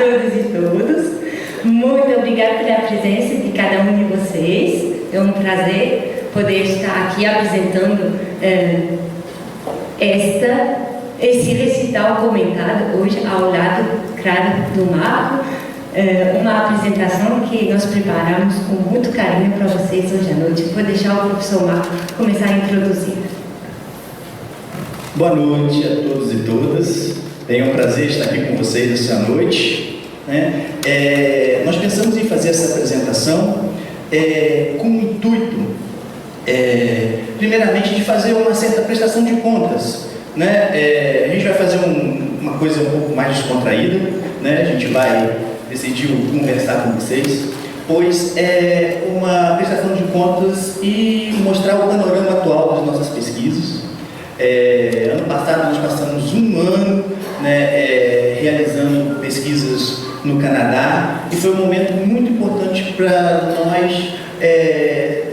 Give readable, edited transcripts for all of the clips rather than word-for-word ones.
todas e todos. Muito obrigada pela presença de cada um de vocês. É um prazer poder estar aqui apresentando esse recital comentado hoje ao lado, claro, do Marco. Uma apresentação que nós preparamos com muito carinho para vocês hoje à noite. Vou deixar o professor Marco começar a introduzir. Boa noite a todos e todas. É um prazer estar aqui com vocês essa noite. Nós pensamos em fazer essa apresentação com o intuito, primeiramente, de fazer uma certa prestação de contas. A gente vai fazer uma coisa um pouco mais descontraída, a gente decidiu conversar com vocês, pois é uma prestação de contas e mostrar o panorama atual das nossas pesquisas. Ano passado nós passamos um ano realizando pesquisas no Canadá e foi um momento muito importante para nós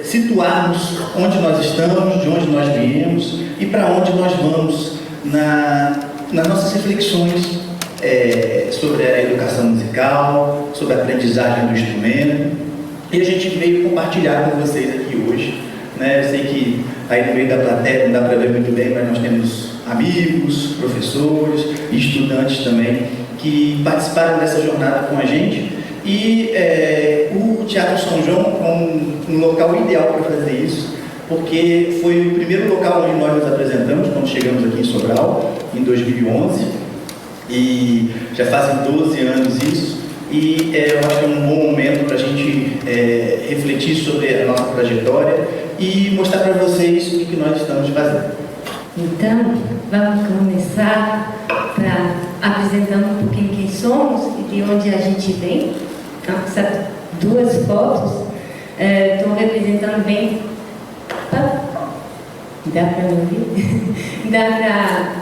situarmos onde nós estamos, de onde nós viemos e para onde nós vamos nas nossas reflexões sobre a educação musical, sobre a aprendizagem do instrumento, e a gente veio compartilhar com vocês aqui hoje. Eu sei que aí no meio da plateia não dá para ver muito bem, mas nós temos amigos, professores e estudantes também que participaram dessa jornada com a gente, e o Teatro São João é um local ideal para fazer isso, porque foi o primeiro local onde nós nos apresentamos quando chegamos aqui em Sobral, em 2011, e já fazem 12 anos isso, e eu acho que é um bom momento para a gente refletir sobre a nossa trajetória e mostrar para vocês o que nós estamos fazendo. Então, vamos começar apresentando um pouquinho quem somos e de onde a gente vem. Essas duas fotos estão representando bem. Dá para ouvir? Dá para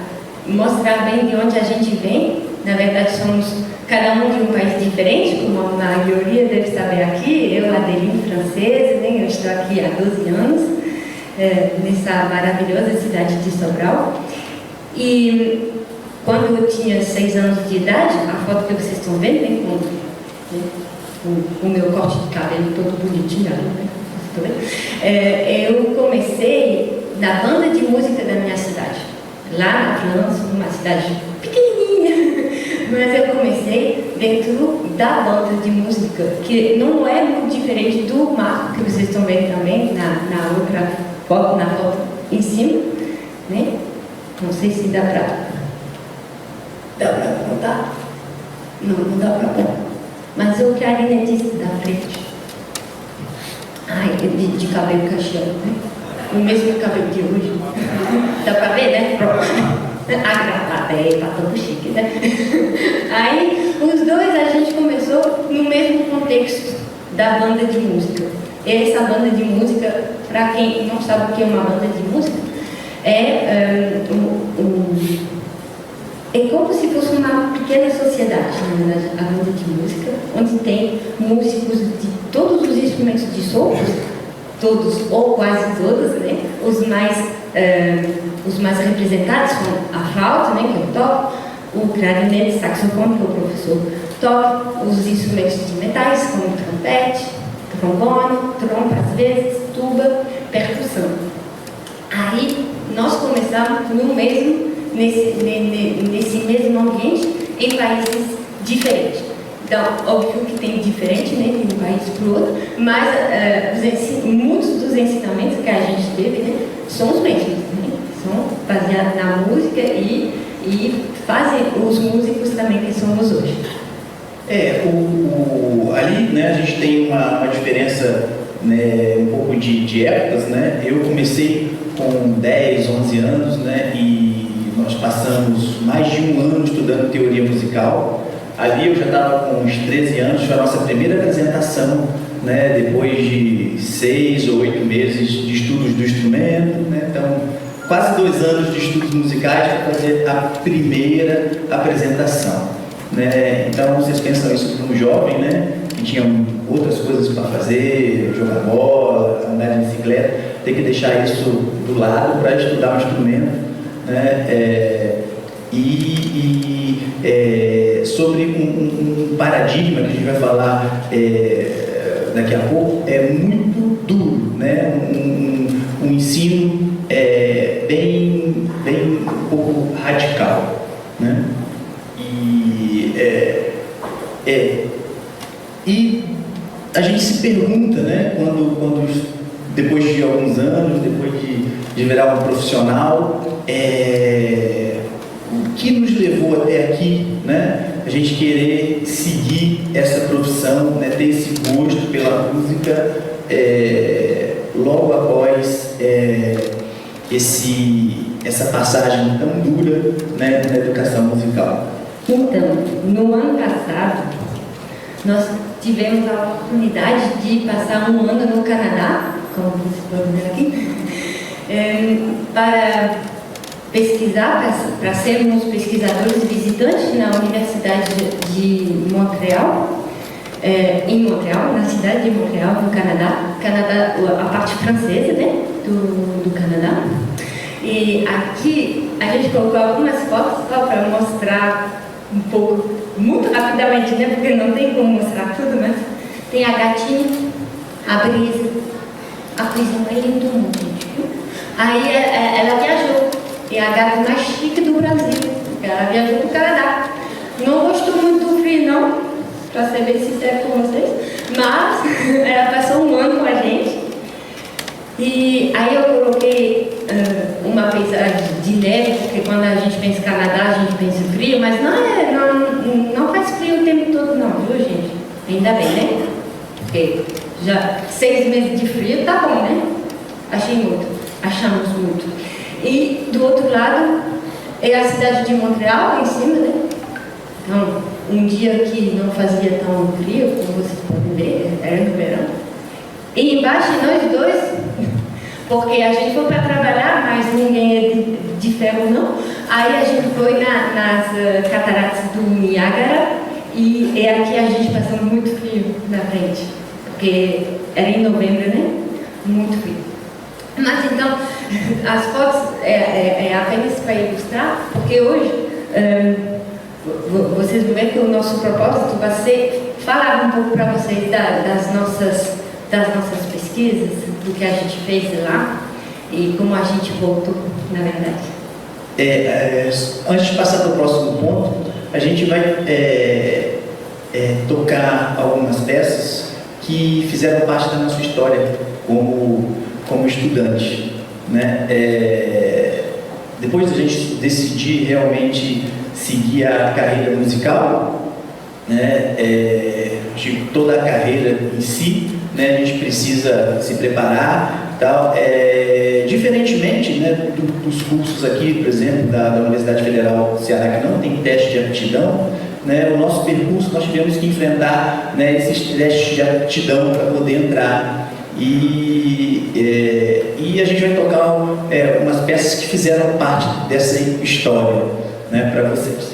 mostrar bem de onde a gente vem. Na verdade, somos cada um de um país diferente, como a maioria deve saber aqui. Eu, Adeline, francesa, eu estou aqui há 12 anos, nessa maravilhosa cidade de Sobral. E quando eu tinha 6 anos de idade, a foto que vocês estão vendo, com o meu corte de cabelo todo bonitinho, eu comecei na banda de música da minha cidade, lá na França, uma cidade pequenininha, mas eu comecei dentro da banda de música, que não é muito diferente do Marco que vocês estão vendo também na outra foto, na foto em cima, Não sei se dá para notar. Não dá para ver. Mas o clarinetista da frente. De cabelo cacheado, O mesmo cabelo de hoje. Dá para ver, A gravata tá todo chique, Aí, os dois a gente começou no mesmo contexto da banda de música. Essa banda de música, para quem não sabe o que é uma banda de música, é como se fosse uma pequena sociedade, na verdade, a banda de música, onde tem músicos de todos os instrumentos de sopro, todos ou quase todos, Os mais representados são a flauta, que eu toco, o clarinete, saxofone, que o professor toca, os instrumentos de metais, como trompete, trombone, trompa às vezes, tuba, percussão. Aí nós começamos nesse mesmo ambiente em países diferentes. Então, óbvio que tem diferente, de um país para o outro, mas muitos dos ensinamentos que a gente teve são os mesmos, são baseados na música e fazem os músicos também que somos hoje. Ali, a gente tem uma diferença, um pouco de épocas, Eu comecei com 10, 11 anos, e nós passamos mais de um ano estudando teoria musical. Ali eu já estava com uns 13 anos, foi a nossa primeira apresentação, depois de 6 ou 8 meses de estudos do instrumento, Então, quase 2 anos de estudos musicais para fazer a primeira apresentação, Então, vocês pensam isso como jovem, que tinham outras coisas para fazer, jogar bola, andar de bicicleta, ter que deixar isso do lado para estudar o instrumento, sobre um paradigma que a gente vai falar daqui a pouco, é muito duro, né? Um ensino bem um pouco radical, né? E a gente se pergunta, né, quando depois de alguns anos, depois de virar um profissional, o que nos levou até aqui, né? A gente querer seguir essa profissão, né, ter esse gosto pela música logo após essa passagem tão dura, né, na educação musical. Então, no ano passado, nós tivemos a oportunidade de passar um ano no Canadá, como vocês podem ver aqui, para pesquisar, para sermos pesquisadores visitantes na Universidade de Montreal, em Montreal, na cidade de Montreal, no Canadá, a parte francesa, né, do Canadá. E aqui a gente colocou algumas fotos só para mostrar um pouco, muito rapidamente, né, porque não tem como mostrar tudo, mas tem a gatinha, a Brisa, a coisa mais linda do mundo, gente, viu? Aí ela viajou, é a gata mais chique do Brasil, ela viajou para o Canadá. Não gostou muito do frio, não, para ser bem sincero com vocês, mas ela passou um ano com a gente. E aí eu coloquei uma paisagem de neve, porque quando a gente pensa em Canadá, a gente pensa em frio, mas não faz frio o tempo todo não, viu, gente? Ainda bem, né? Porque já 6 meses de frio tá bom, né? Achamos muito. E do outro lado é a cidade de Montreal, lá em cima, né? Então, um dia que não fazia tão frio, como vocês podem ver, era no verão. E embaixo nós dois, porque a gente foi para trabalhar, mas ninguém é de ferro não. Aí a gente foi nas cataratas do Niágara e aqui a gente passou muito frio na frente, porque era em novembro, né? Muito frio. Mas então, as fotos é apenas para ilustrar, porque hoje vocês vão ver que o nosso propósito vai ser falar um pouco para vocês das nossas pesquisas, do que a gente fez lá e como a gente voltou, na verdade. Antes de passar para o próximo ponto, a gente vai tocar algumas peças que fizeram parte da nossa história como estudante, né? Depois da gente decidir realmente seguir a carreira musical, né? De toda a carreira em si, né? A gente precisa se preparar, tal. Diferentemente, né, dos cursos aqui, por exemplo, da Universidade Federal do Ceará, que não tem teste de aptidão, né? O nosso percurso nós tivemos que enfrentar, né, esses testes de aptidão para poder entrar. E a gente vai tocar umas peças que fizeram parte dessa história, né, para vocês.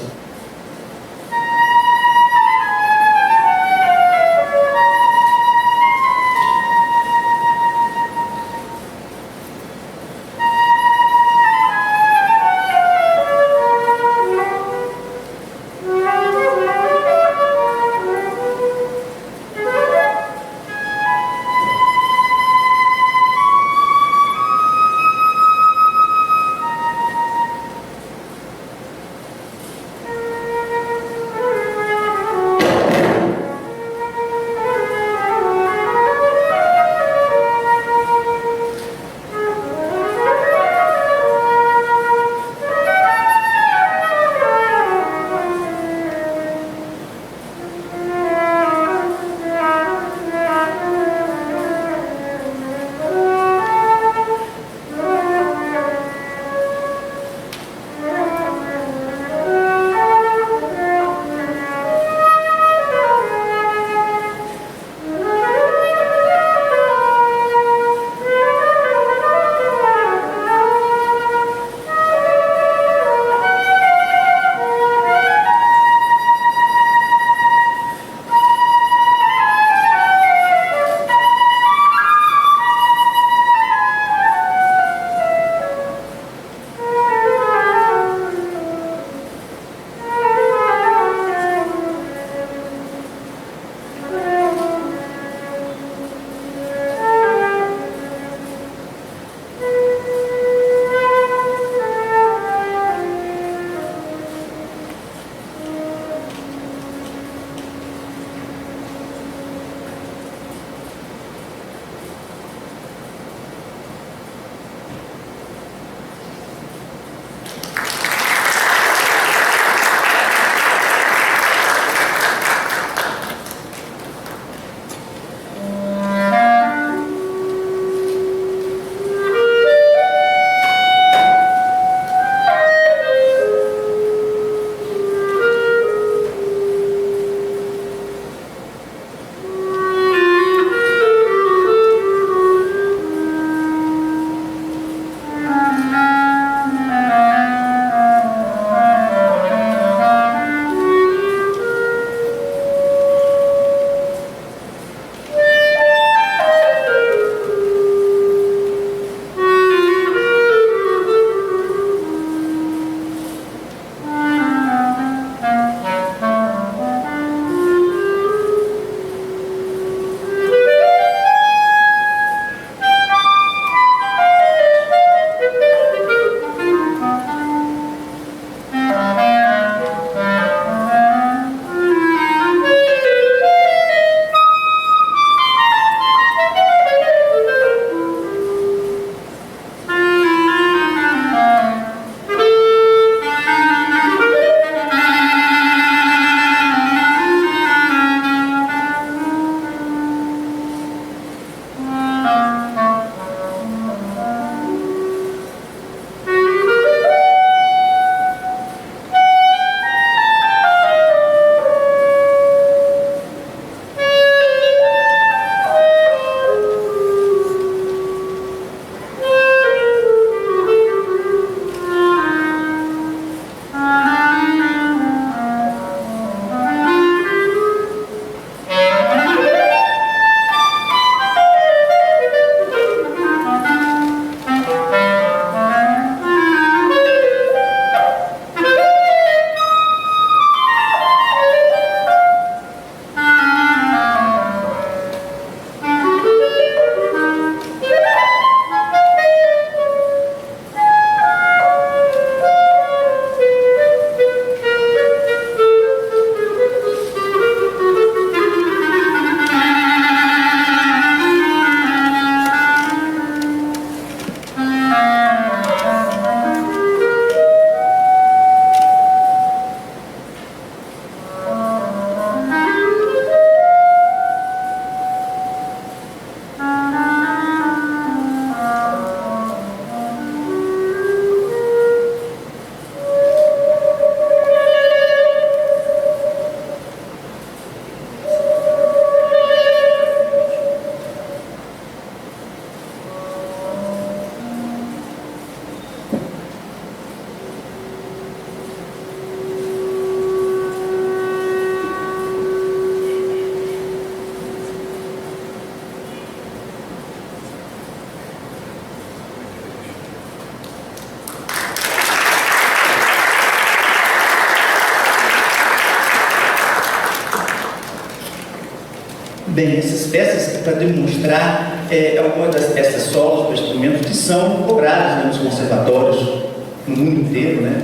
Bem, essas peças é para demonstrar algumas das peças solos para instrumentos que são cobradas, né, nos conservatórios no mundo inteiro, né?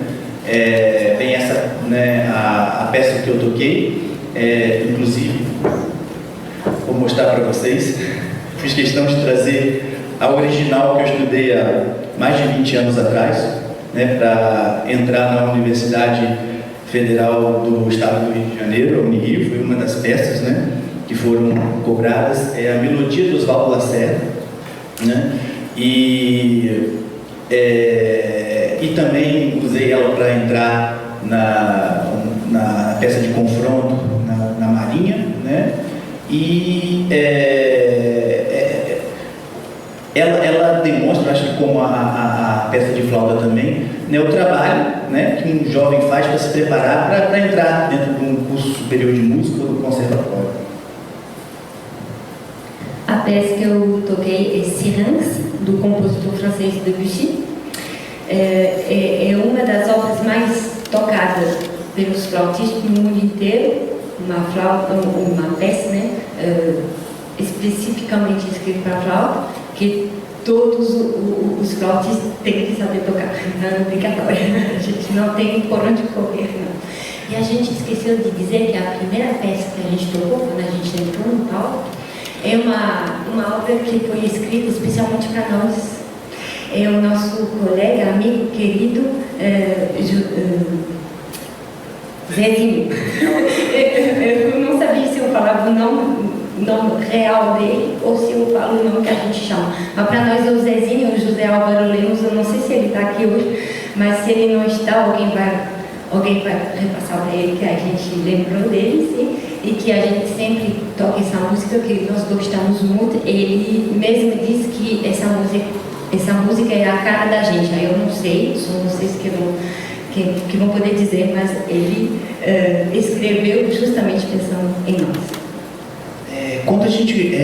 Bem, essa, né, a peça que eu toquei, inclusive, vou mostrar para vocês. Fiz questão de trazer a original que eu estudei há mais de 20 anos atrás, né, para entrar na Universidade Federal do Estado do Rio de Janeiro, a Unirio. Foi uma das peças, né, que foram cobradas. É a melodia do Oswaldo Lacerda, né, e também usei ela para entrar na peça de confronto na Marinha, né, e ela demonstra, acho que como a peça de flauta também, né, o trabalho, né, que um jovem faz para se preparar para entrar dentro de um curso superior de música ou do conservatório. A peça que eu toquei é Syrinx, do compositor francês Debussy. É uma das obras mais tocadas pelos flautistas no mundo inteiro, uma peça, né, especificamente escrita para flauta, que todos os flautistas têm que saber tocar, é obrigatório. A gente não tem por onde correr, não. E a gente esqueceu de dizer que a primeira peça que a gente tocou, quando a gente entrou no palco, é uma obra que foi escrita especialmente para nós. É o nosso colega, amigo, querido, Zezinho. Eu não sabia se eu falava o nome real dele ou se eu falo o nome que a gente chama. Mas para nós é o Zezinho, o José Álvaro Lemos. Eu não sei se ele está aqui hoje, mas se ele não está, alguém vai repassar para ele que a gente lembrou dele, sim, e que a gente sempre toca essa música, que nós gostamos muito. Ele mesmo disse que essa música é a cara da gente. Aí eu não sei, são vocês que vão poder dizer, mas ele escreveu justamente pensando em nós. Quando a gente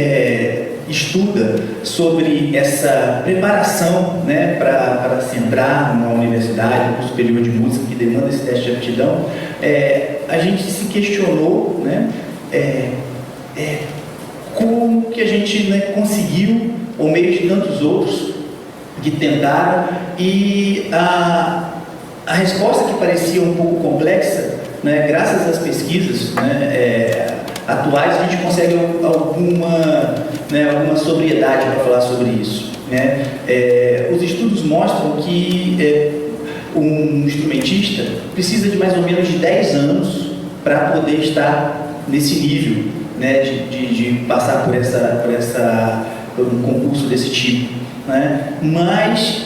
estuda sobre essa preparação, né, para se entrar numa universidade, um superior de música que demanda esse teste de aptidão, a gente se questionou, né, como que a gente, né, conseguiu, ao meio de tantos outros que tentaram, e a resposta que parecia um pouco complexa, né, graças às pesquisas, né, atuais, a gente consegue alguma sobriedade para falar sobre isso, né? Os estudos mostram que um instrumentista precisa de mais ou menos de 10 anos para poder estar nesse nível, né, de passar por um concurso desse tipo, né? Mas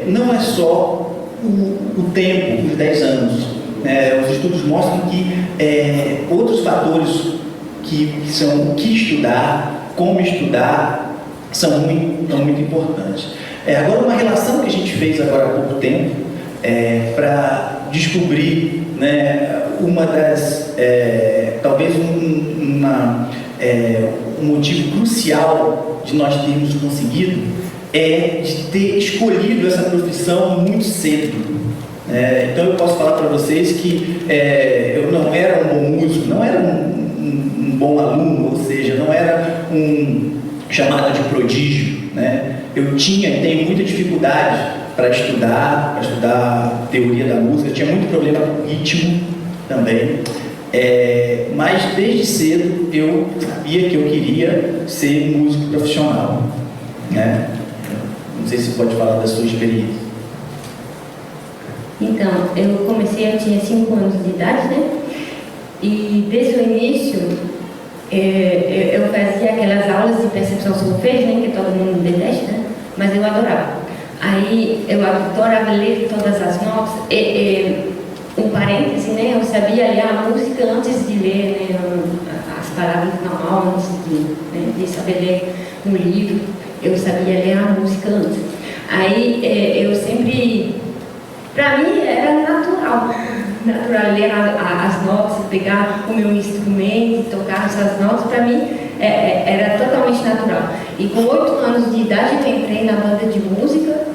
não é só o tempo, os 10 anos. Os estudos mostram que outros fatores que são o que estudar, como estudar, são muito importantes. Agora, uma relação que a gente fez agora há pouco tempo para descobrir, né, uma das, talvez um motivo crucial de nós termos conseguido de ter escolhido essa profissão muito cedo. Então eu posso falar para vocês que eu não era um bom músico, não era um bom aluno, ou seja, não era um chamado de prodígio, né? Eu tinha e tenho muita dificuldade para estudar teoria da música, eu tinha muito problema com ritmo também, mas desde cedo eu sabia que eu queria ser músico profissional, né? Não sei se você pode falar da sua experiência. Então, eu tinha 5 anos de idade, né? E desde o início, eu fazia aquelas aulas de percepção solfejo, né? Que todo mundo detesta, né? Mas eu adorava. Aí, eu adorava ler todas as notas. Um parêntese, né? Eu sabia ler a música antes de ler, né, as palavras normais, antes de saber ler um livro. Eu sabia ler a música antes. Aí, eu sempre... Para mim era natural ler as notas, pegar o meu instrumento e tocar essas notas. Para mim era totalmente natural. E com 8 anos de idade eu entrei na banda de música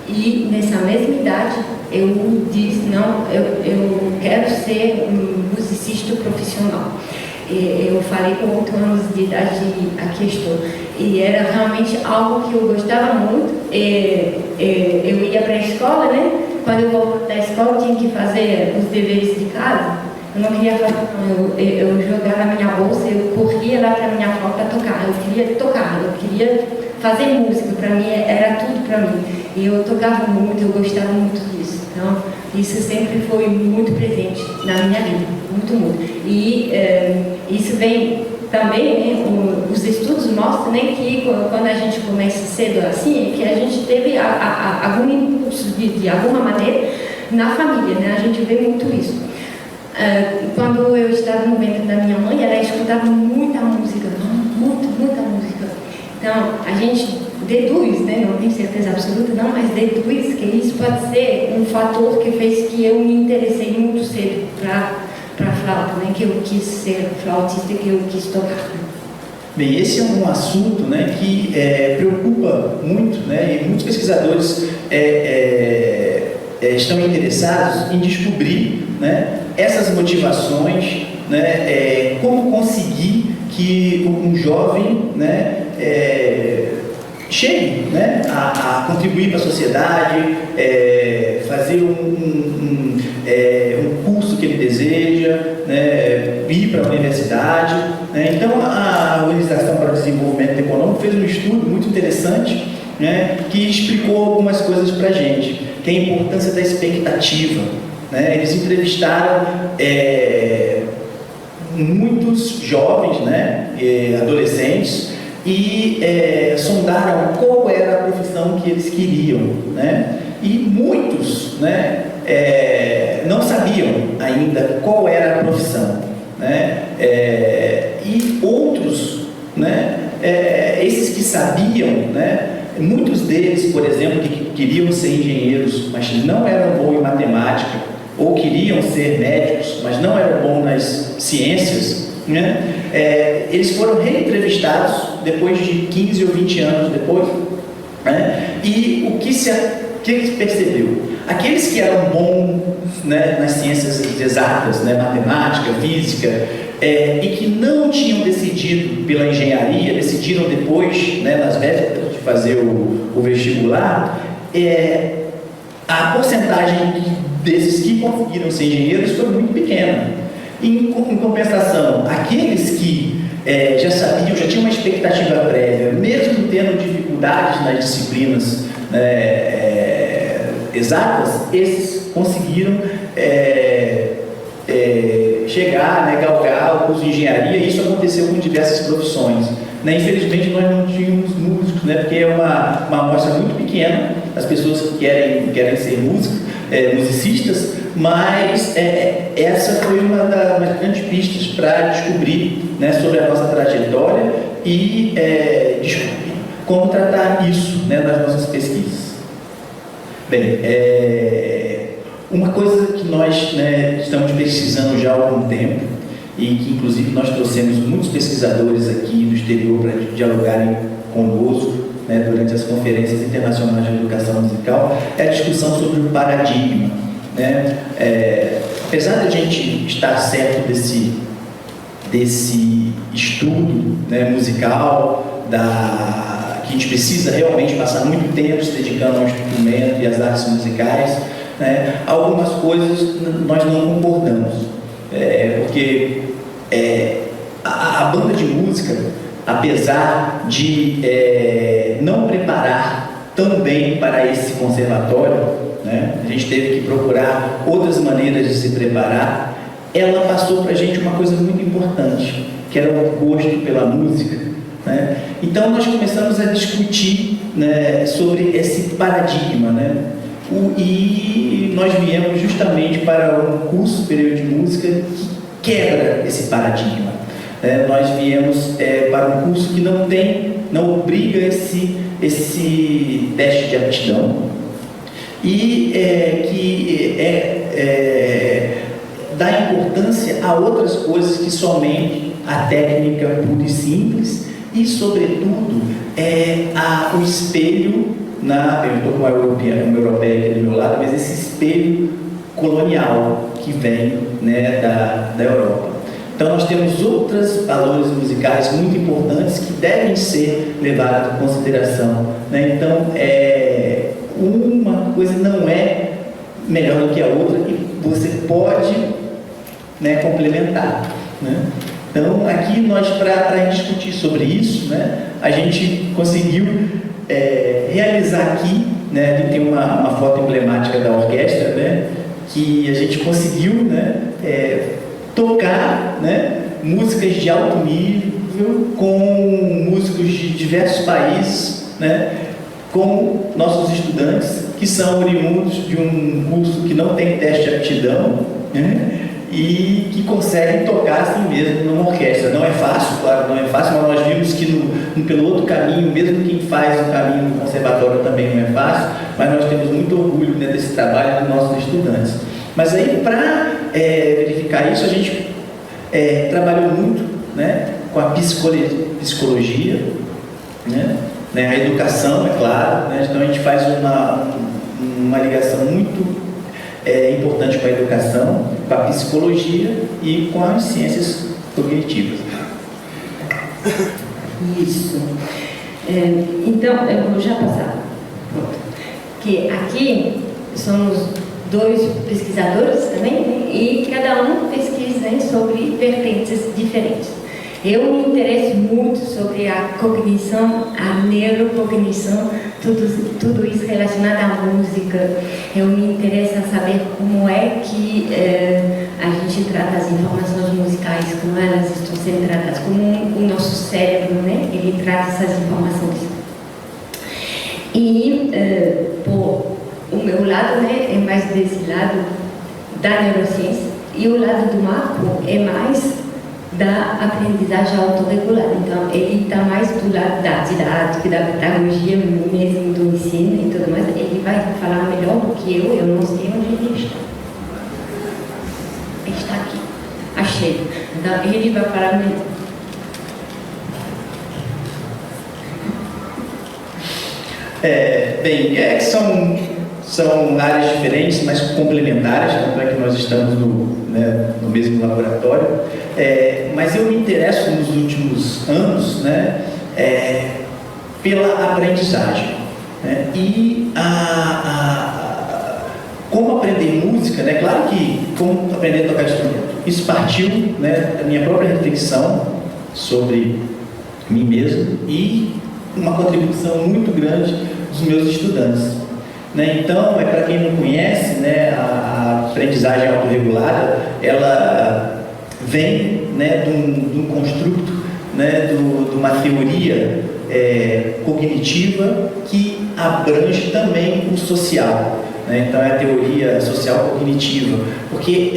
e nessa mesma idade eu disse, não, eu quero ser um musicista profissional. Eu falei com 8 anos de idade a questão. E era realmente algo que eu gostava muito. Eu ia para a escola, né? Quando eu voltava da escola, eu tinha que fazer os deveres de casa. Eu não queria fazer, eu jogava na minha bolsa, eu corria lá para minha avó para tocar. Eu queria fazer música, para mim era tudo para mim. E eu tocava muito, eu gostava muito disso. Então, isso sempre foi muito presente na minha vida, muito. E isso vem também, né, os estudos mostram, né, que quando a gente começa cedo assim, que a gente teve algum impulso de alguma maneira na família, né? A gente vê muito isso. Quando eu estava no ventre da minha mãe, ela escutava muita música. Então, a gente deduz, né, não tenho certeza absoluta não, mas deduz que isso pode ser um fator que fez que eu me interessei muito cedo para flauta, né, que eu quis ser flautista, que eu quis tocar. Bem, esse é um assunto, né, que preocupa muito, né, e muitos pesquisadores estão interessados em descobrir, né, essas motivações, né, como conseguir que um jovem, né, chegue, né, a contribuir para a sociedade, fazer um curso que ele deseja, né, ir para a universidade, né. Então a Organização para o Desenvolvimento Econômico fez um estudo muito interessante, né, que explicou algumas coisas para a gente, que é a importância da expectativa, né. Eles entrevistaram muitos jovens, né, adolescentes, e sondaram qual era a profissão que eles queriam, né? E muitos, né, não sabiam ainda qual era a profissão, né? E outros, né, esses que sabiam, né, muitos deles, por exemplo, que queriam ser engenheiros, mas não eram bons em matemática, ou queriam ser médicos, mas não eram bons nas ciências, né? Eles foram reentrevistados depois de 15 ou 20 anos depois, né? E o que se percebeu? Aqueles que eram bons, né, nas ciências exatas, né, matemática, física, e que não tinham decidido pela engenharia, decidiram depois, né, nas vésperas de fazer o vestibular, a porcentagem desses que conseguiram ser engenheiros foi muito pequena. Em compensação, aqueles que já sabiam, já tinham uma expectativa prévia, mesmo tendo dificuldades nas disciplinas exatas, esses conseguiram chegar, né, galgar o curso de engenharia, e isso aconteceu com diversas profissões, né? Infelizmente nós não tínhamos músicos, né, porque é uma amostra muito pequena, as pessoas que querem ser musicistas, mas essa foi uma das grandes pistas para descobrir, né, sobre a nossa trajetória e descobrir como tratar isso, né, nas nossas pesquisas. Bem, uma coisa que nós, né, estamos pesquisando já há algum tempo, e que inclusive nós trouxemos muitos pesquisadores aqui do exterior para dialogarem conosco, né, durante as conferências internacionais de educação musical, é a discussão sobre o paradigma, né? Apesar de a gente estar certo desse estudo, né, musical, que a gente precisa realmente passar muito tempo se dedicando ao instrumento e às artes musicais, né, algumas coisas nós não concordamos, porque a banda de música, apesar de não preparar tão bem para esse conservatório, né, a gente teve que procurar outras maneiras de se preparar, ela passou para a gente uma coisa muito importante, que era o gosto pela música, né? Então nós começamos a discutir, né, sobre esse paradigma, né? E nós viemos justamente para um curso superior de música que quebra esse paradigma. Nós viemos para um curso que não obriga esse teste de aptidão e que dá importância a outras coisas que somente a técnica pura e simples e, sobretudo, o espelho, eu estou com uma europeia aqui do meu lado, mas esse espelho colonial que vem, né, da Europa. Então nós temos outros valores musicais muito importantes que devem ser levados em consideração, né? Então, uma coisa não é melhor do que a outra e você pode, né, complementar, né? Então, aqui nós, para discutir sobre isso, né, a gente conseguiu realizar aqui, né, tem uma foto emblemática da orquestra, né, que a gente conseguiu, né, tocar, né, músicas de alto nível com músicos de diversos países, né, com nossos estudantes que são oriundos de um curso que não tem teste de aptidão, né, e que conseguem tocar assim mesmo numa orquestra. Não é fácil, claro, não é fácil, mas nós vimos que pelo outro caminho, mesmo quem faz o caminho do conservatório também não é fácil, mas nós temos muito orgulho, né, desse trabalho dos nossos estudantes. Mas aí, para verificar isso, a gente trabalhou muito, né, com a psicologia, né, a educação, é claro, né, então a gente faz uma ligação muito importante com a educação, com a psicologia e com as ciências cognitivas. Isso. Então, eu vou já passar. Pronto. Que aqui somos 2 pesquisadores também, né? E cada um pesquisa, né, sobre vertentes diferentes. Eu me interesso muito sobre a cognição, a neurocognição, tudo isso relacionado à música. Eu me interesso a saber como é que a gente trata as informações musicais, como elas estão sendo tratadas, como o nosso cérebro, né, ele trata essas informações. E, por o meu lado, né, é mais desse lado da neurociência, e o lado do Marco é mais da aprendizagem autorregulada. Então, ele está mais do lado da didática, da pedagogia mesmo, do ensino e tudo mais. Ele vai falar melhor do que eu não sei onde ele está. Ele está aqui. Achei. Então, ele vai falar melhor. Bem, são áreas diferentes, mas complementares, tanto é que nós estamos no mesmo laboratório. Mas eu me interesso nos últimos anos, né, pela aprendizagem, né, e como aprender música, né, claro que como aprender a tocar instrumento. Isso partiu, né, da minha própria reflexão sobre mim mesmo e uma contribuição muito grande dos meus estudantes. Né? Então, para quem não conhece, né, a aprendizagem autorregulada, ela vem, né, de um construto, né, de uma teoria cognitiva que abrange também o social. Né? Então, é a teoria social cognitiva, porque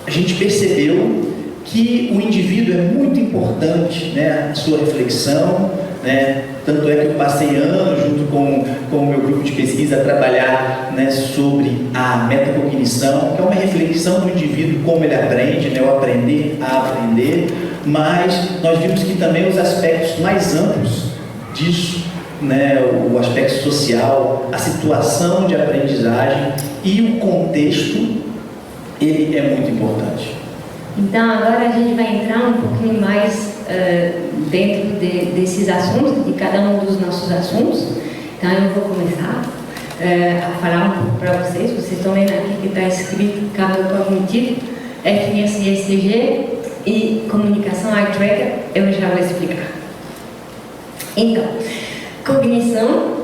a gente percebeu que o indivíduo é muito importante, né, a sua reflexão, né? Tanto é que eu passei anos junto com o meu grupo de pesquisa a trabalhar, né, sobre a metacognição, que é uma reflexão do indivíduo, como ele aprende, né, o aprender a aprender, mas nós vimos que também os aspectos mais amplos disso, né, o aspecto social, a situação de aprendizagem e o contexto, ele é muito importante. Então, agora a gente vai entrar um pouquinho mais dentro desses assuntos, de cada um dos nossos assuntos. Então, eu vou começar a falar um pouco para vocês. Vocês estão vendo aqui que está escrito campo cognitivo, FSSG e comunicação eye tracker. Eu já vou explicar. Então, cognição,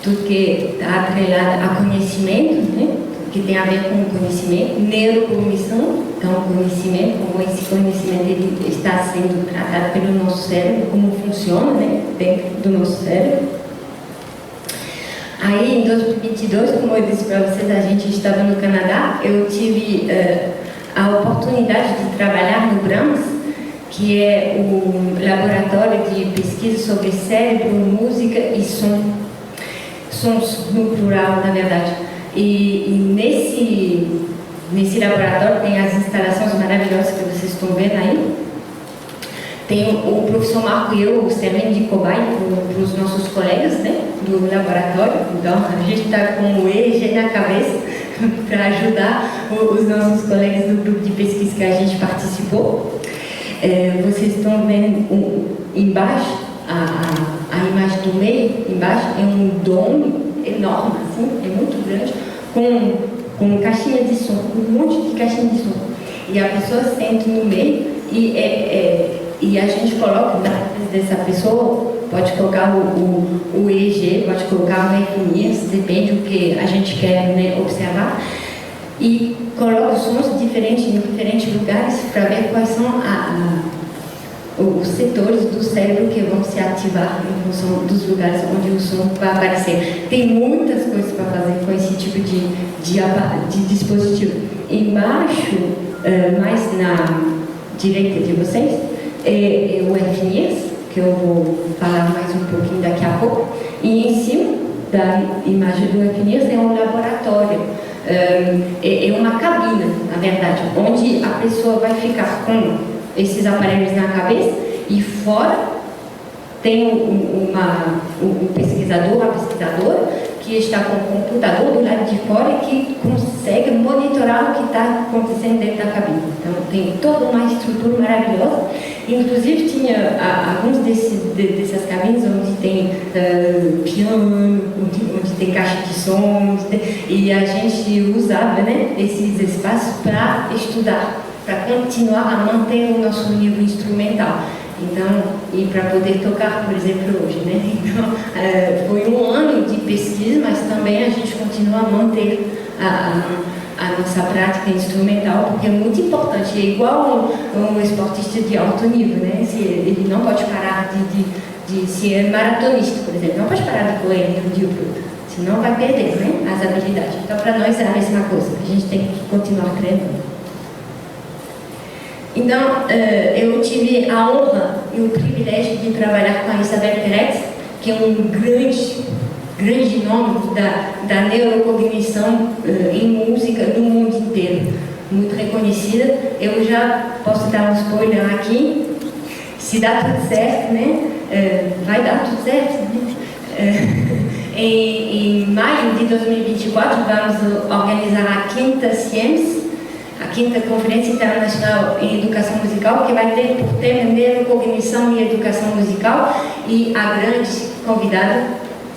tudo que está atrelado a conhecimento, né? Que tem a ver com o conhecimento, neurocognição, então o conhecimento, como esse conhecimento ele está sendo tratado pelo nosso cérebro, como funciona, né, dentro do nosso cérebro. Aí, em 2022, como eu disse para vocês, a gente estava no Canadá, eu tive a oportunidade de trabalhar no BRAMS, que é o laboratório de pesquisa sobre cérebro, música e som, sons no plural, na verdade. E nesse laboratório tem as instalações maravilhosas que vocês estão vendo aí. Tem o professor Marco e eu servindo de cobaia para os nossos colegas, né, do laboratório. Então, a gente está com o EEG na cabeça, para ajudar os nossos colegas do grupo de pesquisa que a gente participou. Vocês estão vendo embaixo, a imagem do meio, embaixo, é um domo enorme, assim, é muito grande, com caixinha de som, um monte de caixinha de som. E a pessoa senta no meio e a gente coloca na frente dessa pessoa, pode colocar o EEG, pode colocar uma etnia, depende do que a gente quer, né, observar, e coloca sons diferentes em diferentes lugares para ver quais são os setores do cérebro que vão se ativar em função dos lugares onde o som vai aparecer. Tem muitas coisas para fazer com esse tipo de dispositivo. Embaixo, mais na direita de vocês, é o FNIS, que eu vou falar mais um pouquinho daqui a pouco. E em cima da imagem do FNIS é um laboratório. É uma cabina, na verdade, onde a pessoa vai ficar com esses aparelhos na cabeça e fora tem um pesquisador, uma pesquisadora que está com o computador do lado de fora e que consegue monitorar o que está acontecendo dentro da cabine. Então tem toda uma estrutura maravilhosa. Inclusive tinha alguns dessas cabines onde tem piano, onde tem caixa de som, e a gente usava, né, esses espaços para estudar, para continuar a manter o nosso nível instrumental. Então, e para poder tocar, por exemplo, hoje, né? Então, foi um ano de pesquisa, mas também a gente continua a manter a nossa prática instrumental, porque é muito importante. É igual um esportista de alto nível, né? Ele não pode parar de ser maratonista, por exemplo, não pode parar de correr de um dia para o outro, senão vai perder, né, as habilidades. Então, para nós é a mesma coisa, a gente tem que continuar treinando. Então, eu tive a honra e o privilégio de trabalhar com a Isabel Peretz, que é um grande nome da neurocognição em música no mundo inteiro, muito reconhecida. Eu já posso dar um spoiler aqui, se dá tudo certo, né? Vai dar tudo certo, né? Em maio de 2024, vamos organizar a quinta CIEMS, a quinta Conferência Internacional em Educação Musical, que vai ter por tema neurocognição e educação musical, e a grande convidada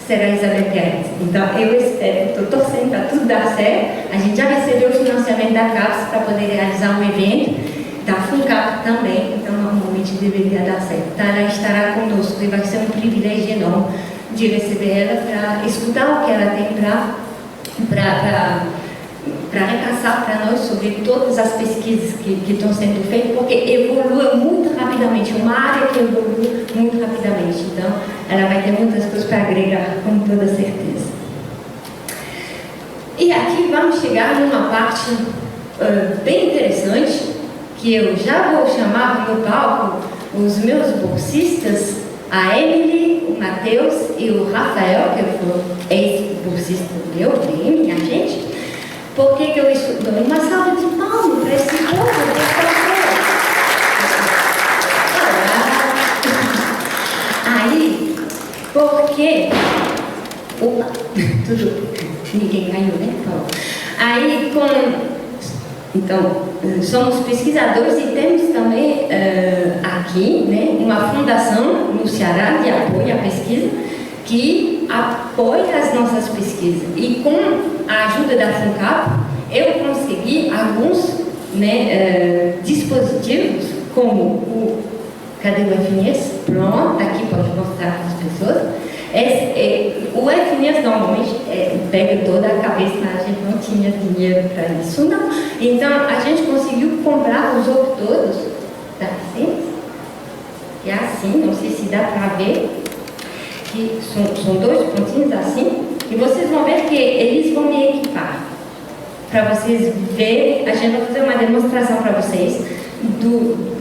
será Isabel Peretz. Então, eu espero, estou torcendo para tudo dar certo. A gente já recebeu o financiamento da CAPES para poder realizar um evento, da FUNCAP também, então normalmente deveria dar certo. Então, ela estará conosco e vai ser um privilégio enorme de receber ela para escutar o que ela tem para repassar para nós sobre todas as pesquisas que estão sendo feitas, porque evolui muito rapidamente, uma área que evolui muito rapidamente. Então, ela vai ter muitas coisas para agregar, com toda certeza. E aqui vamos chegar numa parte bem interessante, que eu já vou chamar no palco os meus bolsistas, a Emily, o Matheus e o Rafael, que foi ex-bolsista meu, minha gente. Por que eu estudo? Uma salva de palmas para esse povo. Aí, porque... Opa, tudo, ninguém caiu, né? Aí, então, somos pesquisadores e temos também aqui, né, uma fundação no Ceará de apoio à pesquisa, que apoia as nossas pesquisas. E com a ajuda da FUNCAP, eu consegui alguns, né, dispositivos, como o... Cadê o FNIS? Pronto, aqui pode mostrar para as pessoas. O FNIS normalmente pega toda a cabeça, mas a gente não tinha dinheiro para isso, não. Então, a gente conseguiu comprar os outros todos, tá assim? É assim, não sei se dá para ver. Que são dois pontinhos assim, e vocês vão ver que eles vão me equipar. Para vocês verem, a gente vai fazer uma demonstração para vocês do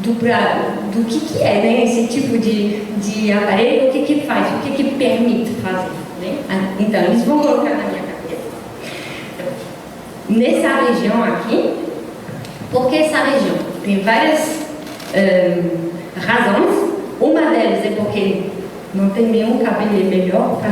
que é, né, esse tipo de aparelho, o que faz, o que permite fazer. Né? Então, eles vão colocar na minha cabeça. Nessa região aqui, por que essa região? Tem várias razões. Uma delas é porque não tem nenhum cabelo melhor para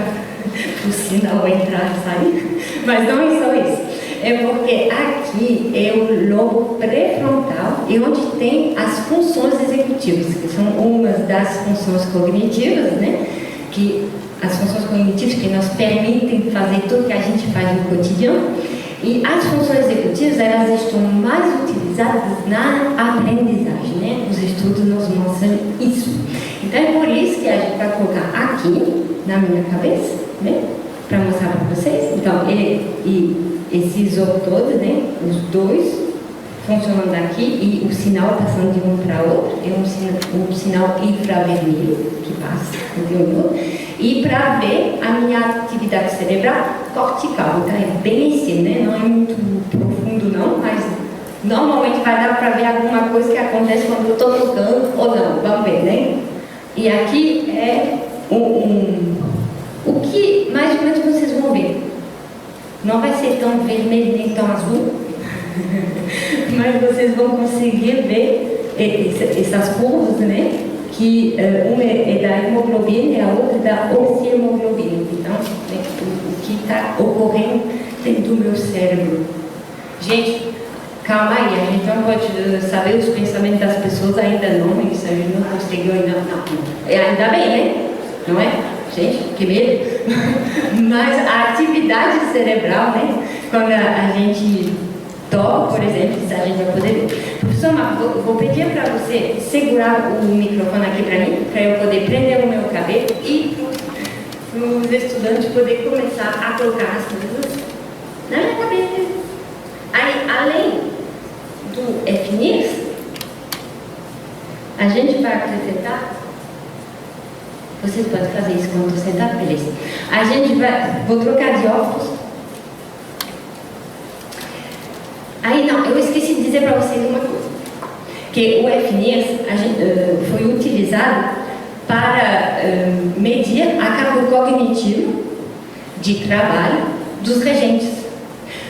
o sinal entrar e sair, mas não é só isso. É porque aqui é o lobo pré-frontal e onde tem as funções executivas, que são umas das funções cognitivas, né? Que as funções cognitivas que nos permitem fazer tudo que a gente faz no cotidiano. E as funções executivas, elas estão mais utilizadas na aprendizagem, né? Os estudos nos mostram isso. Então é por isso que a gente vai colocar aqui, na minha cabeça, né? Para mostrar para vocês. Então, esses todos, né? Os dois funcionando aqui e o sinal passando de um para outro, é um sinal infravermelho que passa de um para outro. E para ver a minha atividade cerebral cortical. Então é bem assim, né? Não é muito profundo não, mas normalmente vai dar para ver alguma coisa que acontece quando eu estou tocando ou não. Vamos ver, né? E aqui é o que mais ou menos vocês vão ver. Não vai ser tão vermelho nem tão azul, mas vocês vão conseguir ver essas curvas, né? Que uma é da hemoglobina e a outra da oxiemoglobina. Então, o que está ocorrendo dentro do meu cérebro. Gente, calma aí, a gente não pode saber os pensamentos das pessoas ainda não, isso a gente não conseguiu ainda não. Ainda bem, né? Não é? Gente, que medo. Mas a atividade cerebral, né? Quando a gente toca, por exemplo, a gente vai poder ver. Professor Marco, vou pedir para você segurar o microfone aqui para mim, para eu poder prender o meu cabelo e os estudantes poderem começar a colocar as coisas na minha cabeça. Aí, além do FNIS, a gente vai acrescentar. Vocês podem fazer isso quando eu sentar, beleza? A gente vai. Vou trocar de óculos. Aí, não, eu esqueci de dizer para vocês uma coisa. Que o FNIS foi utilizado para medir a carga cognitiva de trabalho dos regentes.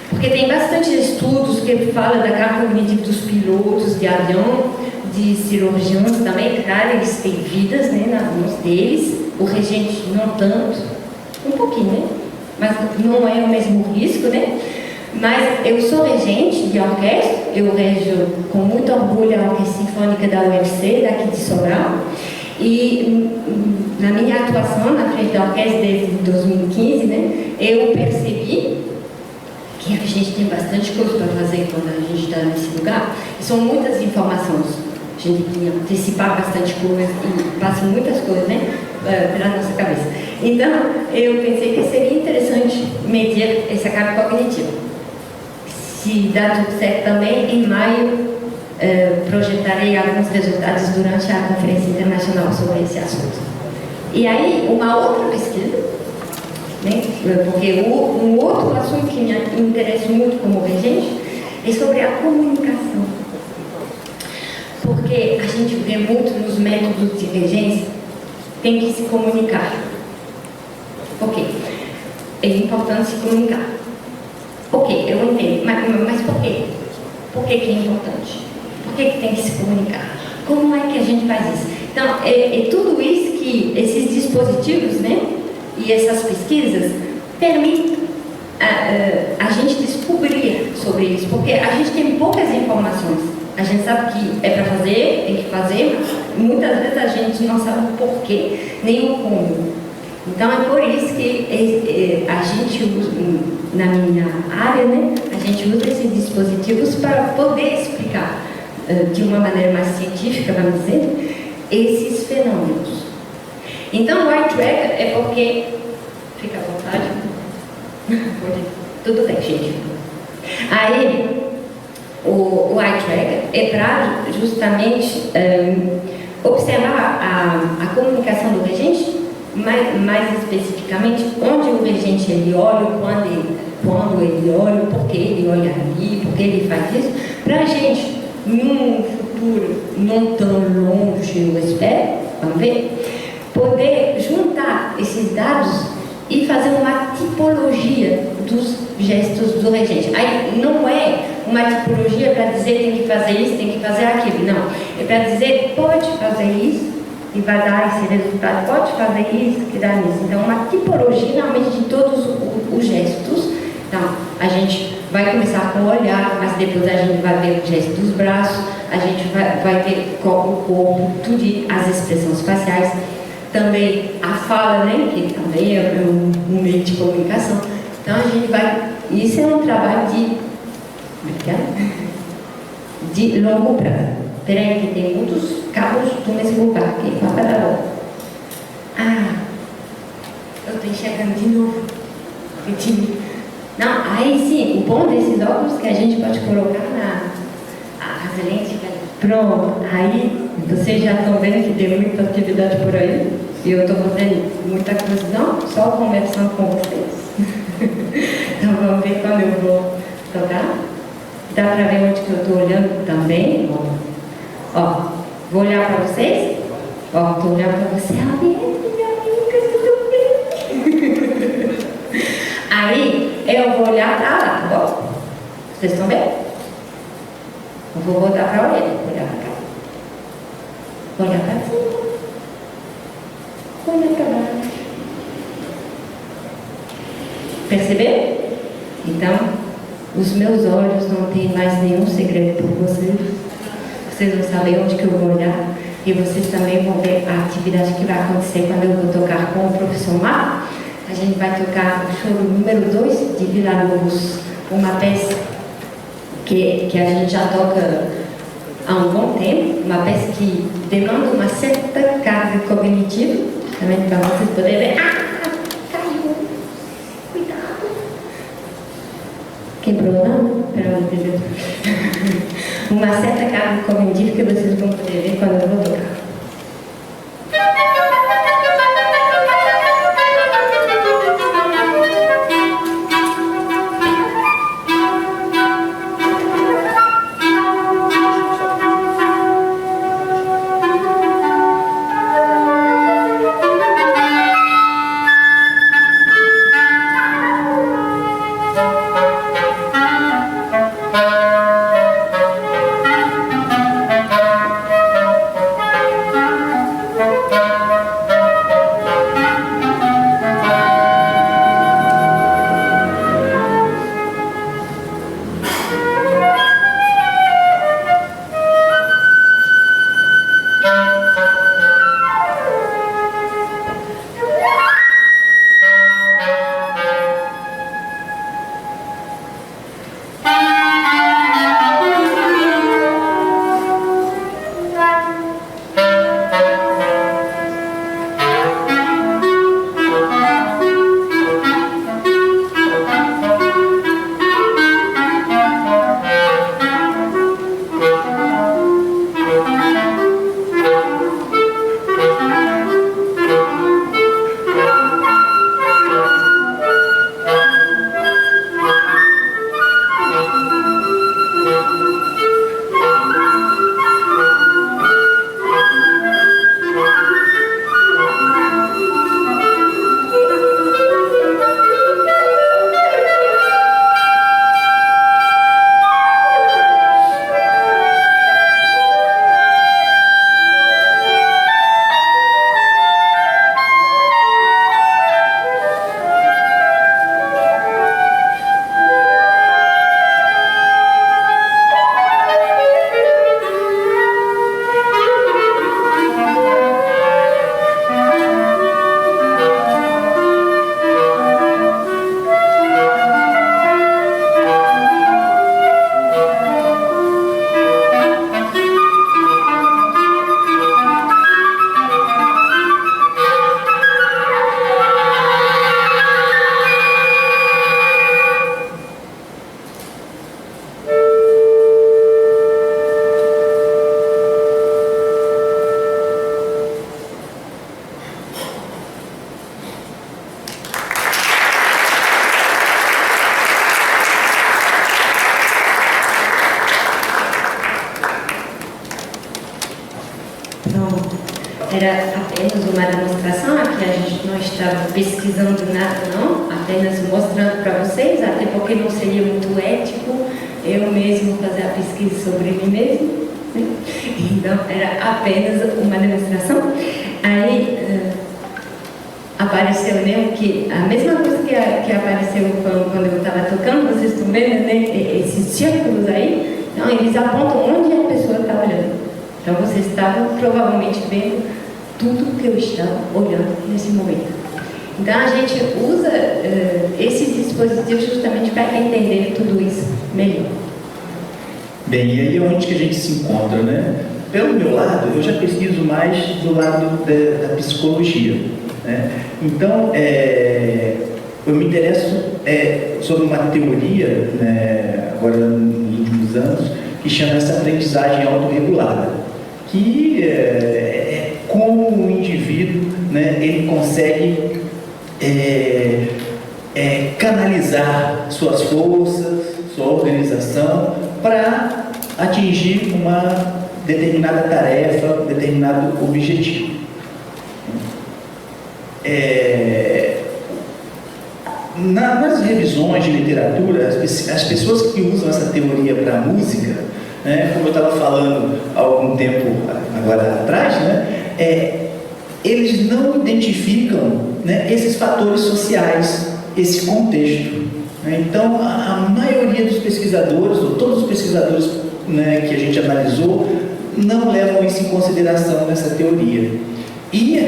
Porque tem bastante estudos que falam da carga cognitiva dos pilotos de avião, de cirurgiões também, claro, eles têm vidas, né, nas mãos deles, o regente não tanto, um pouquinho, né? Mas não é o mesmo risco, né? Mas eu sou regente de orquestra, eu rejo com muito orgulho a Orquestra Sinfônica da UFC, daqui de Sobral, e na minha atuação na frente da orquestra desde 2015, né, eu percebi que a gente tem bastante coisa para fazer quando a gente está nesse lugar, e são muitas informações. A gente tem que antecipar bastante coisas e passa muitas coisas, né, pela nossa cabeça. Então, eu pensei que seria interessante medir essa carga cognitiva. Se dá tudo certo também, em maio projetarei alguns resultados durante a Conferência Internacional sobre esse assunto. E aí, uma outra pesquisa, né, porque um outro assunto que me interessa muito como regente é sobre a comunicação. Porque a gente vê muito nos métodos de regência, tem que se comunicar. Ok, é importante se comunicar. Ok, eu entendo, mas por quê? Por que é importante? Por que tem que se comunicar? Como é que a gente faz isso? Então, é tudo isso que esses dispositivos, né, e essas pesquisas permitem a gente descobrir sobre isso, porque a gente tem poucas informações. A gente sabe que é para fazer, tem que fazer, mas muitas vezes a gente não sabe o porquê, nem o como. Então é por isso que a gente usa, na minha área, né, a gente usa esses dispositivos para poder explicar de uma maneira mais científica, vamos dizer, esses fenômenos. Então o eye tracker é porque, fica à vontade, tudo bem, gente. Aí o eye tracker é para justamente observar a comunicação do regente, mais especificamente onde o regente ele olha, quando ele olha, por que ele olha ali, por que ele faz isso, para a gente, num futuro não tão longe, eu espero, vamos ver, poder juntar esses dados e fazer uma tipologia dos gestos do regente. Aí não é uma tipologia para dizer tem que fazer isso, tem que fazer aquilo, não. É para dizer pode fazer isso e vai dar esse resultado, pode fazer isso que dá nisso. Então, uma tipologia realmente de todos os gestos. Então, a gente vai começar com o olhar, mas depois a gente vai ver o gesto dos braços, a gente vai ver o corpo, tudo, as expressões faciais, também a fala, né, que também é um meio de comunicação. Então a gente vai, isso é um trabalho de longo prazo. Peraí, que tem muitos cabos do mesmo lugar aqui, para cada lado. Eu estou enxergando de novo. Não, aí sim, o bom desses óculos é que a gente pode colocar as lentes. Pronto, aí vocês já estão vendo que tem muita atividade por aí. E eu estou fazendo muita coisa, não, só conversando com vocês. Então vamos ver quando eu vou tocar. Dá para ver onde que eu estou olhando também. Ó, vou olhar para vocês. Ó, estou olhando para você. Minha amiga, tudo bem? Aí eu vou olhar para lá, tá bom? Vocês estão vendo? Eu vou voltar para a orelha, olhar para cá. Olhar para cima. Olhar para baixo. Perceberam? Então, os meus olhos não têm mais nenhum segredo por vocês. Vocês vão saber onde que eu vou olhar. E vocês também vão ver a atividade que vai acontecer quando eu vou tocar com o professor Marco. A gente vai tocar o choro número 2 de Vila Lobos, uma peça que a gente já toca há um bom tempo, uma peça que demanda uma certa carga cognitiva, também para vocês poderem ver. Caiu! Cuidado! Quebrou não? Pelo amor de Deus. Uma certa carga cognitiva que vocês vão poder ver quando eu vou tocar. Era apenas uma demonstração, aqui a gente não estava pesquisando nada, não, apenas mostrando para vocês, até porque não seria muito ético eu mesmo fazer a pesquisa sobre mim mesmo, né? Então era apenas uma demonstração. Aí apareceu mesmo que a mesma coisa que apareceu quando eu estava tocando, vocês vocês estão vendo, né, esses círculos aí, então eles apontam onde a pessoa está olhando. Então vocês estavam provavelmente vendo tudo que eu estava olhando nesse momento. Então a gente usa esses dispositivos justamente para entender tudo isso melhor. Bem, e aí é onde que a gente se encontra, né? Pelo meu lado, eu já pesquiso mais do lado da psicologia, né? Então, eu me interesso sobre uma teoria, né, agora nos últimos anos, que chama essa aprendizagem autorregulada, que é como o indivíduo, né, ele consegue canalizar suas forças, sua organização para atingir uma determinada tarefa, determinado objetivo. Nas revisões de literatura, as pessoas que usam essa teoria para a música, né, como eu estava falando há algum tempo agora atrás, né, eles não identificam, né, esses fatores sociais, esse contexto. Né? Então, a maioria dos pesquisadores, ou todos os pesquisadores, né, que a gente analisou, não levam isso em consideração nessa teoria. E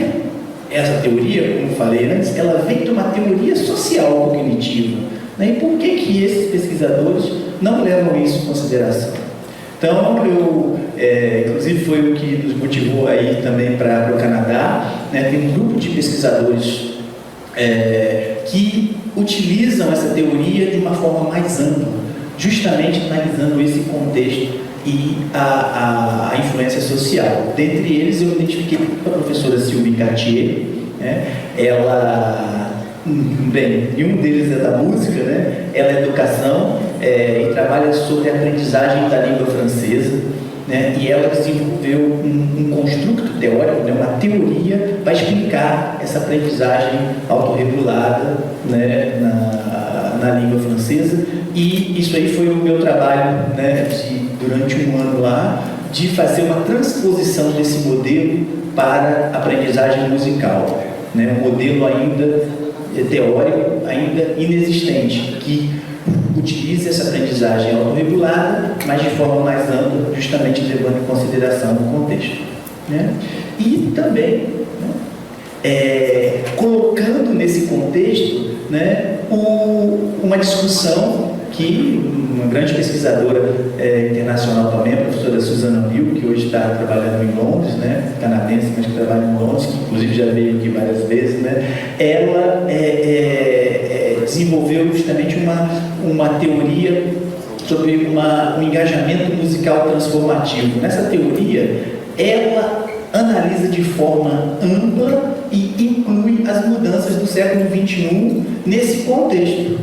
essa teoria, como falei antes, ela vem de uma teoria social cognitiva. Né? E por que esses pesquisadores não levam isso em consideração? Então, inclusive foi o que nos motivou aí também para o Canadá, né? Tem um grupo de pesquisadores que utilizam essa teoria de uma forma mais ampla, justamente analisando esse contexto e a influência social. Dentre eles, eu identifiquei a professora Sylvie Cartier, né? Ela, bem, e um deles é da música, né? Ela é educação e trabalha sobre a aprendizagem da língua francesa, né? E ela desenvolveu um construto teórico, né? Uma teoria para explicar essa aprendizagem autorregulada, né? na língua francesa. E isso aí foi o meu trabalho, né? Durante um ano lá, de fazer uma transposição desse modelo para a aprendizagem musical, né? Um modelo ainda teórico, ainda inexistente, que utilize essa aprendizagem autorregulada, mas de forma mais ampla, justamente levando em consideração o contexto. Né? E também, né, colocando nesse contexto, né, uma discussão que uma grande pesquisadora internacional também, a professora Susana Bill, que hoje está trabalhando em Londres, né, canadense, mas que trabalha em Londres, que inclusive já veio aqui várias vezes, né, ela desenvolveu justamente uma teoria sobre um engajamento musical transformativo. Nessa teoria, ela analisa de forma ampla e inclui as mudanças do século XXI nesse contexto.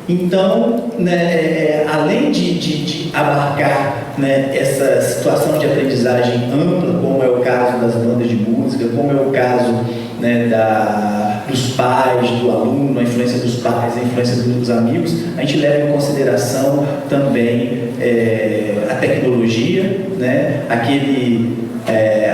Então, né, além de abarcar, né, essa situação de aprendizagem ampla, como é o caso das bandas de música, como é o caso, né, dos pais, do aluno, a influência dos pais, a influência dos amigos, a gente leva em consideração também a tecnologia, né, aquele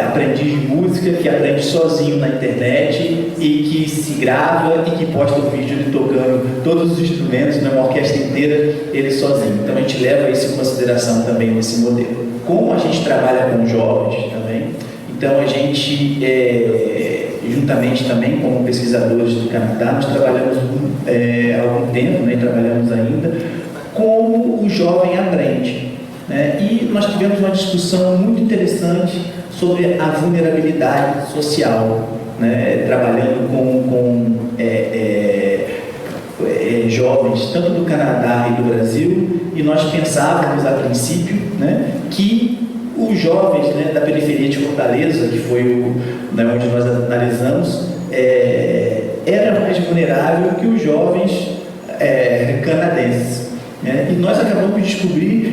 aprendiz de música que aprende sozinho na internet e que se grava e que posta o vídeo de tocando todos os instrumentos, né, uma orquestra inteira, ele sozinho. Então a gente leva isso em consideração também nesse modelo. Como a gente trabalha com jovens também, então a gente, juntamente também com pesquisadores do Canadá, nós trabalhamos há algum tempo, né, e trabalhamos ainda, como o jovem aprende. Né? E nós tivemos uma discussão muito interessante sobre a vulnerabilidade social, né? Trabalhando com jovens, tanto do Canadá e do Brasil, e nós pensávamos a princípio, né, que os jovens, né, da periferia de Fortaleza, que foi né, onde nós analisamos, era mais vulnerável que os jovens canadenses. Né? E nós acabamos descobrindo,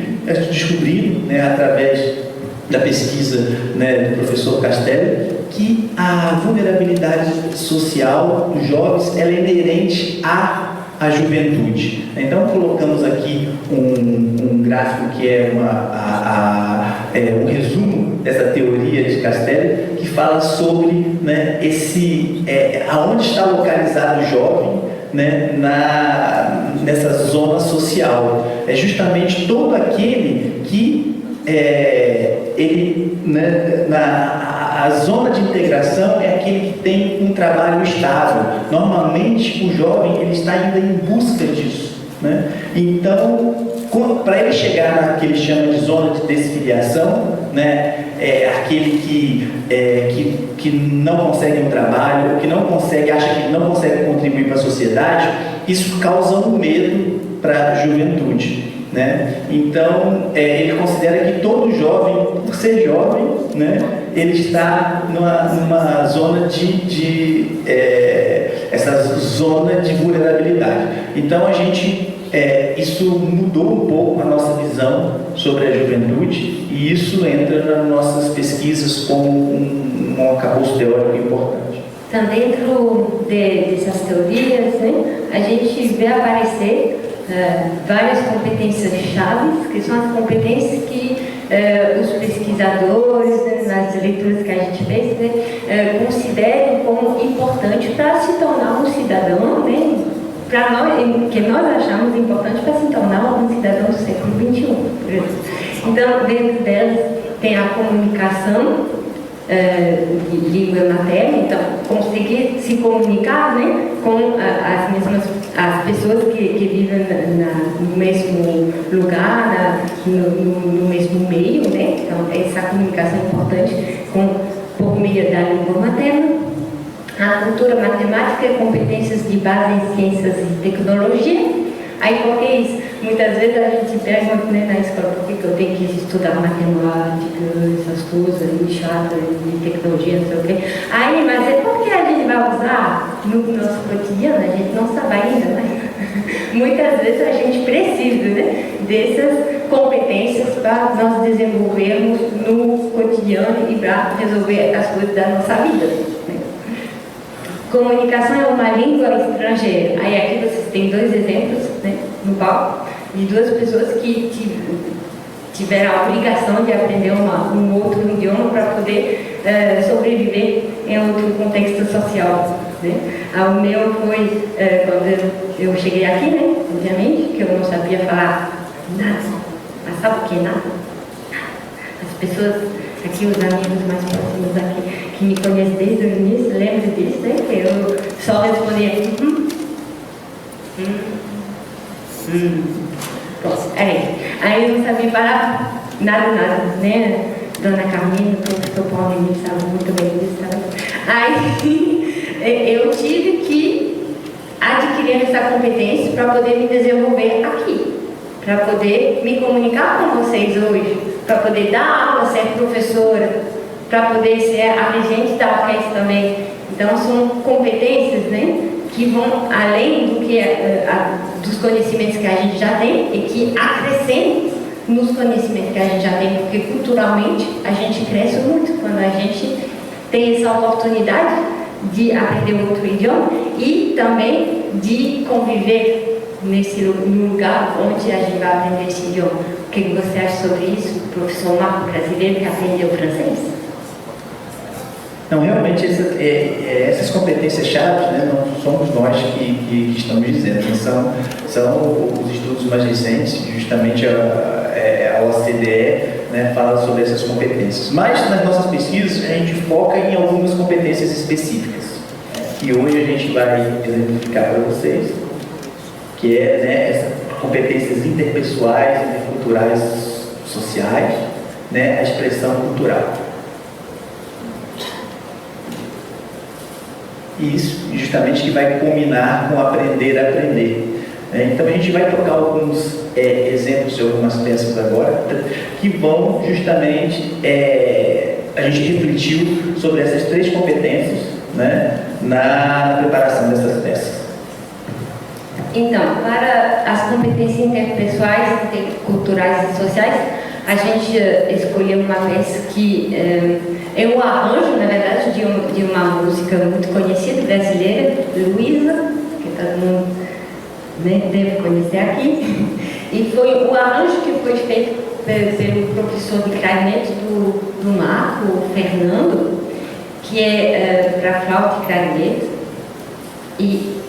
né, através da pesquisa, né, do professor Castelli, que a vulnerabilidade social dos jovens ela é inerente à juventude. Então, colocamos aqui um gráfico que é um resumo dessa teoria de Castelli, que fala sobre, né, aonde está localizado o jovem, né, nessa zona social. É justamente todo aquele que a zona de integração é aquele que tem um trabalho estável. Normalmente o jovem ele está ainda em busca disso, né? Então, para ele chegar naquele que ele chama de zona de desfiliação, né, aquele que não consegue um trabalho, que não consegue, acha que não consegue contribuir para a sociedade, isso causa um medo para a juventude, né? Então, ele considera que todo jovem, por ser jovem, né, ele está numa zona essa zona de vulnerabilidade. Então, isso mudou um pouco a nossa visão sobre a juventude, e isso entra nas nossas pesquisas como um arcabouço teórico importante. Então, dentro dessas teorias, né, a gente vê aparecer várias competências chaves, que são as competências que os pesquisadores, né, nas leituras que a gente fez, né, consideram como importante para se tornar um cidadão, né, para nós, que nós achamos importante para se tornar um cidadão do século XXI. Então, dentro delas tem a comunicação de língua materna, então conseguir se comunicar, né, com as pessoas que vivem no mesmo lugar, no mesmo meio, né? Então essa comunicação é importante por meio da língua materna. A cultura matemática e competências de base em ciências e tecnologia. Aí, porque isso? Muitas vezes a gente pergunta, né, na escola, por que eu tenho que estudar matemática, essas coisas, chatas, de tecnologia, não sei o quê. Aí, mas é porque a gente vai usar no nosso cotidiano, a gente não sabe ainda, né? Muitas vezes a gente precisa, né, dessas competências para nós desenvolvermos no cotidiano e para resolver as coisas da nossa vida, né? Comunicação é uma língua estrangeira. Aí aqui vocês têm dois exemplos, né, no palco, de duas pessoas que tiveram a obrigação de aprender um outro idioma para poder sobreviver em outro contexto social, né? O meu foi quando eu cheguei aqui, né, obviamente, que eu não sabia falar nada. Mas sabe o que é nada? As pessoas aqui, os amigos mais próximos aqui, que me conhecem desde o início, lembram disso, né? Que eu só respondia Pronto, aí eu não sabia falar nada, né? Dona Carmina, professor Paulo Henrique sabe muito bem disso, sabe? Aí eu tive que adquirir essa competência para poder me desenvolver aqui, para poder me comunicar com vocês hoje, para poder dar aula, ser professora, para poder ser a regente da orquestra também. Então, são competências, né, que vão além do que dos conhecimentos que a gente já tem e que acrescentam nos conhecimentos que a gente já tem, porque culturalmente a gente cresce muito quando a gente tem essa oportunidade de aprender outro idioma e também de conviver nesse lugar onde a gente vai aprender esse idioma. O que você acha sobre isso, professor Marco brasileiro que aprendeu francês? Não, realmente essas competências-chave, né, não somos nós que estamos dizendo, são os estudos mais recentes, justamente a OCDE, né, fala sobre essas competências. Mas nas nossas pesquisas a gente foca em algumas competências específicas, que hoje a gente vai exemplificar para vocês, que essas competências interpessoais, interculturais, sociais, né, a expressão cultural. E isso justamente que vai culminar com aprender a aprender. Então a gente vai tocar alguns exemplos de algumas peças agora, que vão justamente, a gente refletiu sobre essas três competências, né, na preparação dessas peças. Então, para as competências interpessoais, culturais e sociais, a gente escolheu uma peça que é um arranjo, na verdade, de uma música muito conhecida, brasileira, Luísa, que todo mundo, né, deve conhecer aqui. E foi o arranjo que foi feito pelo professor de clarinete do Marco, Fernando, que é para flauta e clarinete. E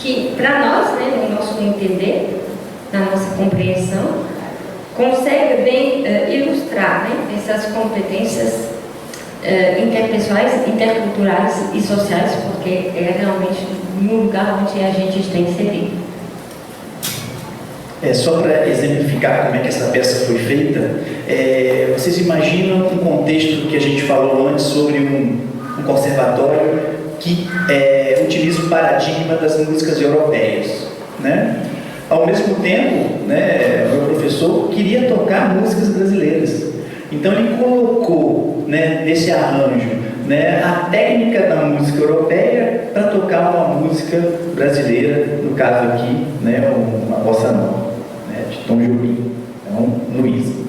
que, para nós, né, no nosso entender, na nossa compreensão, consegue bem ilustrar, né, essas competências interpessoais, interculturais e sociais, porque é realmente no lugar onde a gente está inserido. Só para exemplificar como é que essa peça foi feita, vocês imaginam um contexto que a gente falou antes sobre um conservatório que utiliza o paradigma das músicas europeias, né? Ao mesmo tempo, né, o meu professor queria tocar músicas brasileiras, então ele colocou, né, nesse arranjo, né, a técnica da música europeia para tocar uma música brasileira, no caso aqui, né, uma bossa nova, né, de Tom Jobim. Então, Luísa.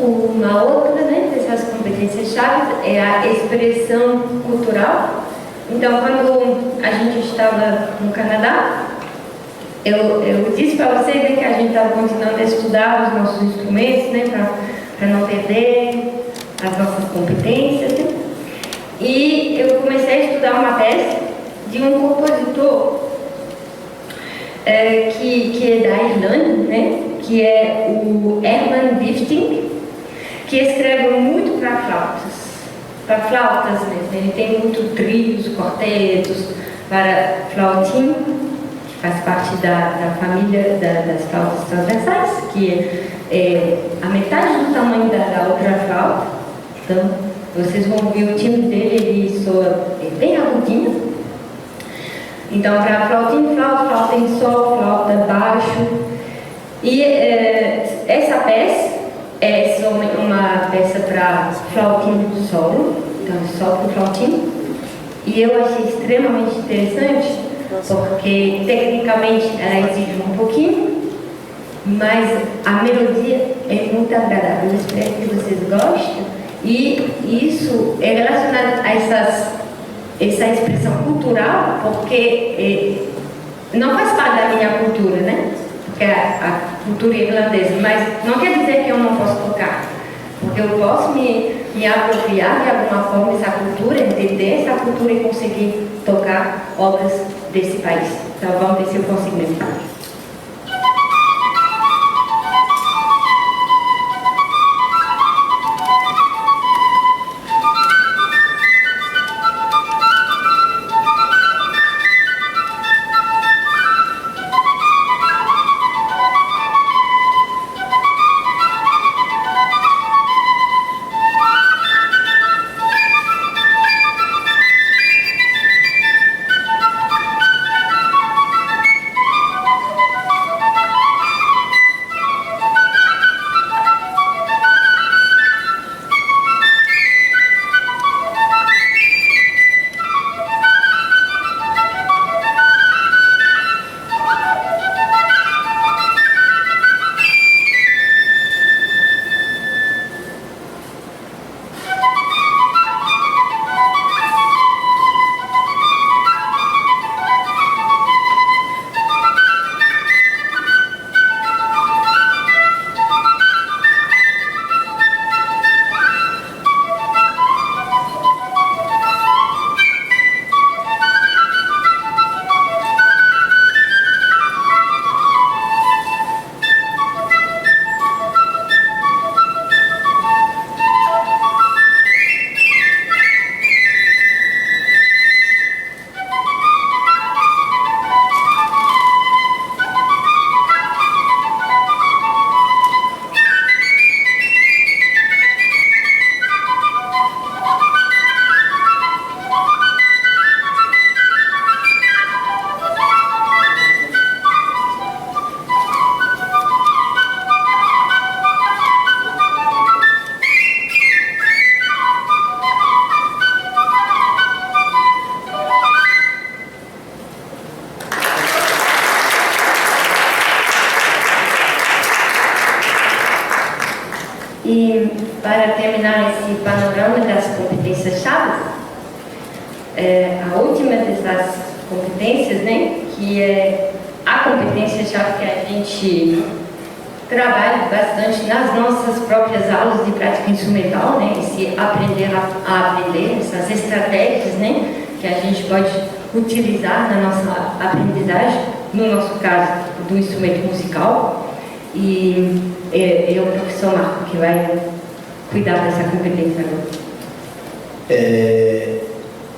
Uma outra, né, dessas competências-chave é a expressão cultural. Então, quando a gente estava no Canadá, eu disse para vocês, né, que a gente estava continuando a estudar os nossos instrumentos, né, para não perder as nossas competências. Né? E eu comecei a estudar uma peça de um compositor que é da Irlanda, né, que é o Herman Vifting, que escreve muito para flautas mesmo. Ele tem muito trios, quartetos, para flautim, que faz parte da família das flautas transversais, que é a metade do tamanho da outra flauta. Então, vocês vão ver o timbre dele, ele soa bem agudinho. Então, para flautim, flauta em sol, flauta baixo. E essa peça é uma peça para flautim solo, então só para o flautim. E eu achei extremamente interessante, porque tecnicamente ela exige um pouquinho, mas a melodia é muito agradável. Eu espero que vocês gostem. E isso é relacionado a essa expressão cultural, porque não faz parte da minha cultura, né? Porque a cultura irlandesa, mas não quer dizer que eu não posso tocar, porque eu posso me apropriar de alguma forma dessa cultura, entender essa cultura e conseguir tocar obras desse país. Então vamos ver se eu consigo me falar. E para terminar esse panorama das competências-chave, a última dessas competências, né, que é a competência-chave que a gente trabalha bastante nas nossas próprias aulas de prática instrumental, né, esse aprender a aprender, essas estratégias, né, que a gente pode utilizar na nossa aprendizagem, no nosso caso, do instrumento musical. E é o professor Marco que vai cuidar dessa competência agora.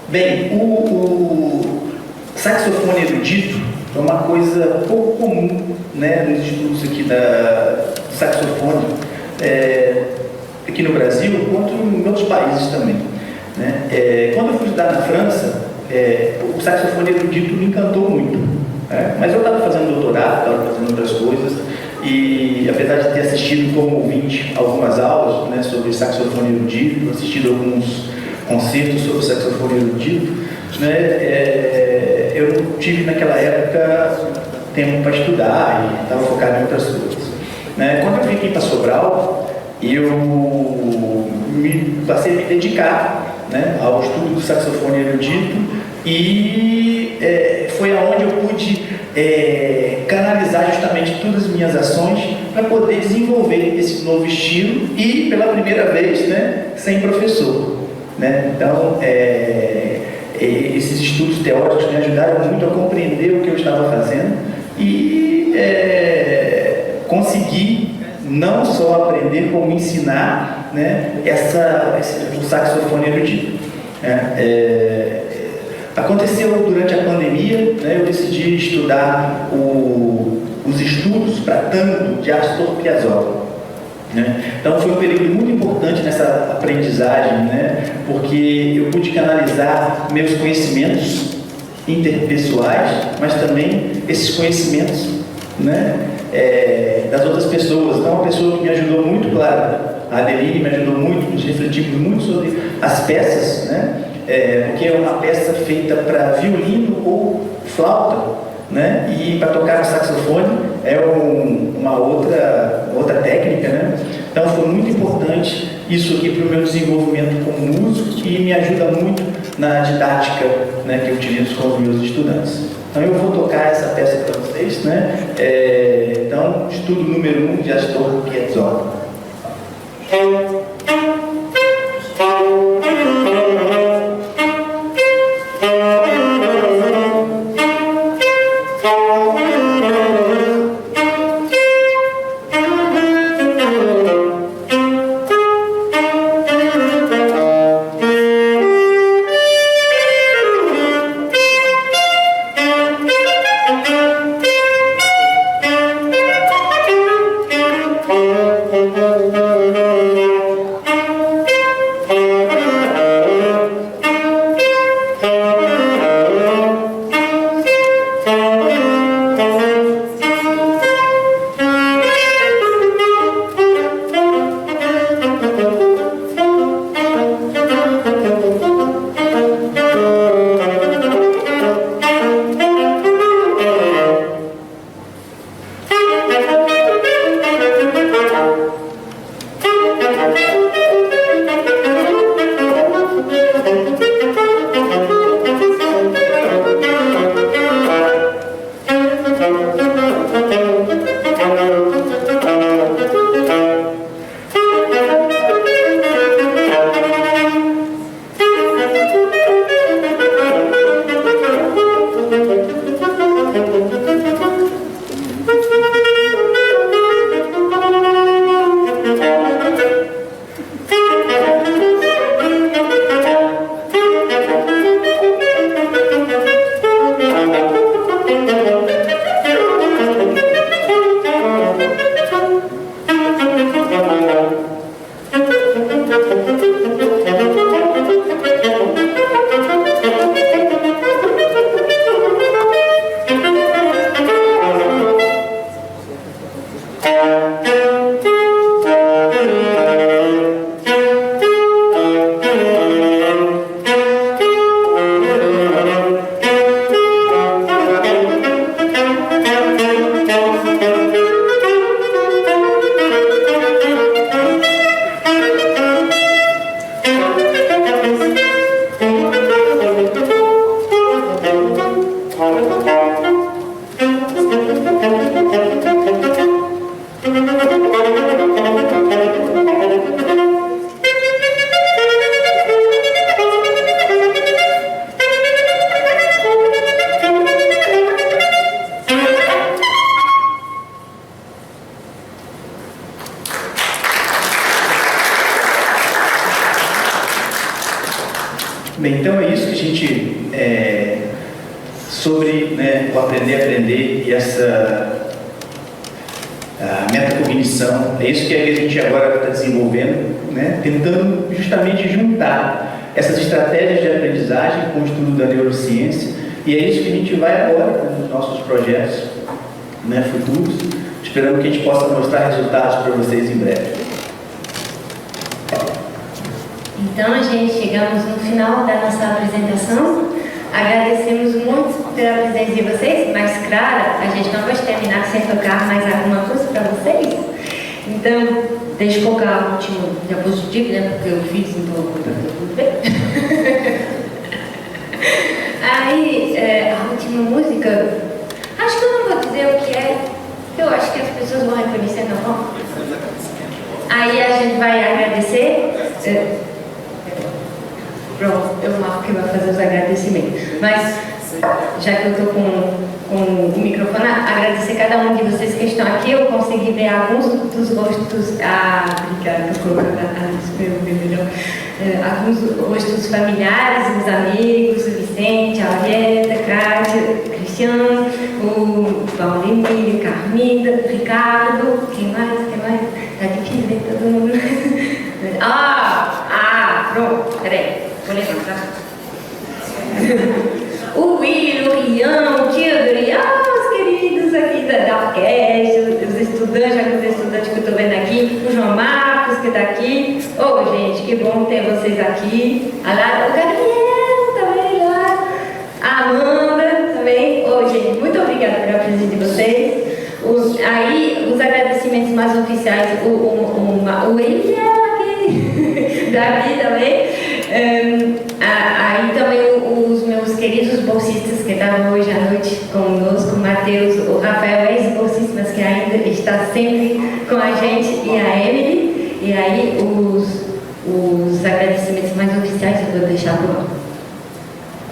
Bem, o saxofone erudito é uma coisa pouco comum, né, nos estudos aqui do saxofone, aqui no Brasil, quanto em outros países também. Né? Quando eu fui estudar na França, o saxofone erudito me encantou muito. Mas eu estava fazendo doutorado, estava fazendo outras coisas, e apesar de ter assistido como ouvinte algumas aulas, né, sobre saxofone erudito, assistido alguns concertos sobre saxofone erudito, né, eu não tive naquela época tempo para estudar e estava focado em outras coisas. Né? Quando eu vim aqui para Sobral, eu passei a me dedicar, né, ao estudo do saxofone erudito e foi aonde eu pude canalizar justamente todas as minhas ações para poder desenvolver esse novo estilo e, pela primeira vez, né, sem professor. Né? Então, esses estudos teóricos me ajudaram muito a compreender o que eu estava fazendo e conseguir não só aprender, como ensinar, né, o saxofone erudito. Aconteceu durante a pandemia, né, eu decidi estudar os estudos para tango de Astor Piazzolla. Né? Então foi um período muito importante nessa aprendizagem, né? Porque eu pude canalizar meus conhecimentos interpessoais, mas também esses conhecimentos, né, das outras pessoas. Então, uma pessoa que me ajudou muito, claro, a Adeline me ajudou muito, nos refletimos muito sobre as peças, né? Porque é uma peça feita para violino ou flauta, né? E para tocar no saxofone é uma outra técnica, né? Então foi muito importante isso aqui para o meu desenvolvimento como músico e me ajuda muito na didática, né, que eu utilizo com os meus estudantes. Então eu vou tocar essa peça para vocês, né? Então, estudo número 1 de Astor Piazzolla. Bem, então é isso que a gente, sobre, né, o aprender e essa metacognição, é isso que a gente agora está desenvolvendo, né, tentando justamente juntar essas estratégias de aprendizagem com o estudo da neurociência, e é isso que a gente vai agora nos nossos projetos, né, futuros, esperando que a gente possa mostrar resultados para vocês em breve. Então, gente, chegamos no final da nossa apresentação. Agradecemos muito pela presença de vocês, mas, claro, a gente não vai terminar sem tocar mais alguma coisa para vocês. Então, deixa eu colocar o último diapositivo, né, porque eu fiz, então tá tudo bem. Aí, a última música, acho que eu não vou dizer o que é, porque eu acho que as pessoas vão reconhecer, não vão? Aí a gente vai agradecer. Pronto, eu marco que vai fazer os agradecimentos. Mas, já que eu estou com o microfone, agradecer cada um de vocês que estão aqui, eu consigo conseguir ver alguns dos rostos, obrigada por colocar melhor, alguns rostos familiares, os amigos, o Vicente, a Arieta, a Kátia, o Cristiano, o Paulinho, o Carmida, o Ricardo, quem mais? Tá difícil ver todo mundo. Pronto, peraí, vou levantar. O Will, o Rian, o Tilbury, os queridos aqui da orquestra, os estudantes, alguns estudantes que eu estou vendo aqui, o João Marcos que está aqui. Gente, que bom ter vocês aqui. O Gabriel também lá, a Amanda também. Gente, muito obrigada pela presença de vocês. Os agradecimentos mais oficiais, o Eliel aqui, Davi também. Aí também os meus queridos bolsistas que estavam hoje à noite conosco, o Matheus, o Rafael, ex-bolsista, mas que ainda está sempre com a gente, e a Emily. E aí os agradecimentos mais oficiais eu vou deixar por lá.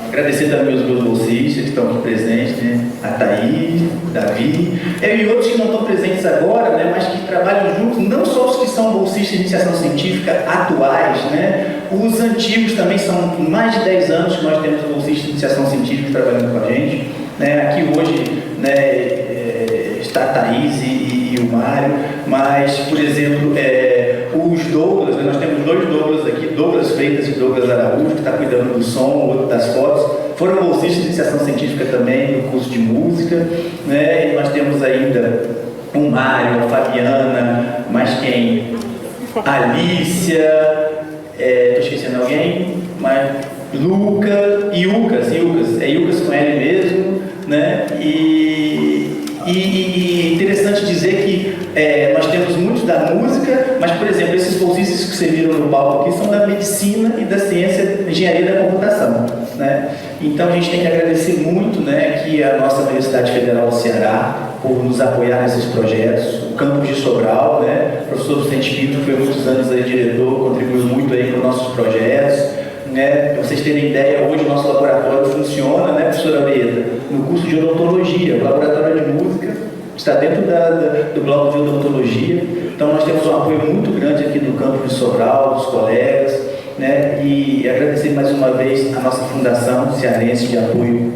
Agradecer também os meus bolsistas que estão aqui presentes, né? A Thaís, o Davi, e outros que não estão presentes agora, né? Mas que trabalham juntos, não só os que são bolsistas de iniciação científica atuais, né? Os antigos também, são mais de 10 anos que nós temos bolsistas de iniciação científica trabalhando com a gente, né? Aqui hoje, né, está a Thaís e o Mário, mas, por exemplo, os Douglas, né? Nós temos dois Douglas aqui, Douglas Freitas e Douglas Araújo, que está cuidando do som, o outro das fotos, foram bolsistas de iniciação científica também, no curso de música, né? E nós temos ainda o Mário, a Fabiana, mais quem? A Alícia, estou esquecendo alguém, mas Luca e Ilcas, é Ilcas com L mesmo, né? E interessante dizer que nós temos muitos da música, mas, por exemplo, esses bolsistas que você viram no palco aqui são da medicina e da ciência, engenharia da computação, né? Então a gente tem que agradecer muito, né, que a nossa Universidade Federal do Ceará, por nos apoiar nesses projetos, o campus de Sobral, né, o professor Vicente Pinto, que foi muitos anos aí diretor, contribuiu muito aí para os nossos projetos, né? Para vocês terem ideia, hoje o nosso laboratório funciona, né, professora Arieta, no curso de odontologia, o laboratório de música está dentro do bloco de odontologia. Então nós temos um apoio muito grande aqui do campus de Sobral, dos colegas, né? E agradecer mais uma vez a nossa Fundação Cearense de Apoio,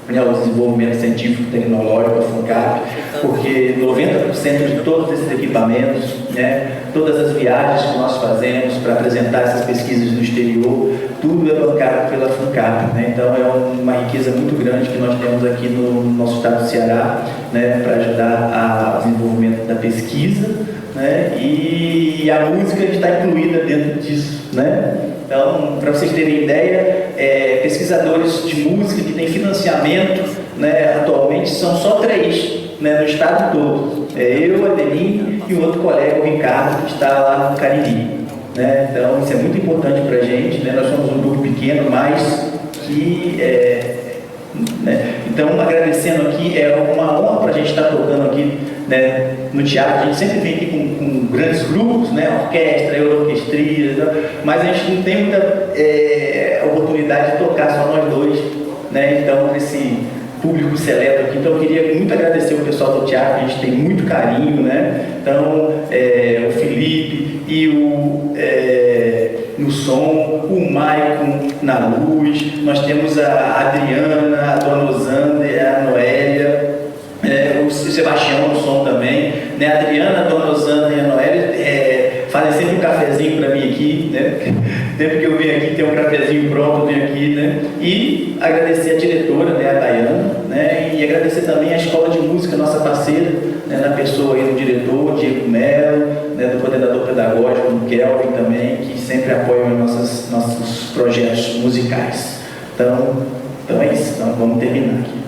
né, ao Desenvolvimento Científico e Tecnológico, a FUNCAP, porque 90% de todos esses equipamentos, né, todas as viagens que nós fazemos para apresentar essas pesquisas no exterior, tudo é bancado pela FUNCAP, né? Então é uma riqueza muito grande que nós temos aqui no nosso estado do Ceará, né, para ajudar ao desenvolvimento da pesquisa, né, e a música está incluída dentro disso, né? Então, para vocês terem ideia, pesquisadores de música que têm financiamento, né, atualmente são só 3, né, no estado todo. Eu, a Adeline e o outro colega, o Ricardo, que está lá no Cariri, né? Então, isso é muito importante para a gente, né? Nós somos um grupo pequeno, mas que... né? Então, agradecendo aqui, é uma honra para a gente estar tocando aqui, né, no teatro. A gente sempre vem aqui com grandes grupos, né, orquestra, euroorquestria, mas a gente não tem muita oportunidade de tocar só nós dois, né? Então, para esse público seleto aqui, então eu queria muito agradecer o pessoal do teatro, a gente tem muito carinho, né? Então, o Felipe e no som, o Maicon na luz, nós temos a Adriana, a Dona Osanda, a Noélia, o Sebastião no som também, né? A Adriana, a Dona Osanda e a Noélia fazem sempre um cafezinho para mim aqui, né? Sempre que eu venho aqui tem um cafezinho pronto, eu venho aqui, né? E agradecer a diretora, né, a Dayana, né? E agradecer também a Escola de Música, nossa parceira, né, na pessoa aí do diretor, Diego Melo, né, do coordenador pedagógico, do Kelvin também, que sempre apoiam nossos projetos musicais. Então é isso, então vamos terminar aqui.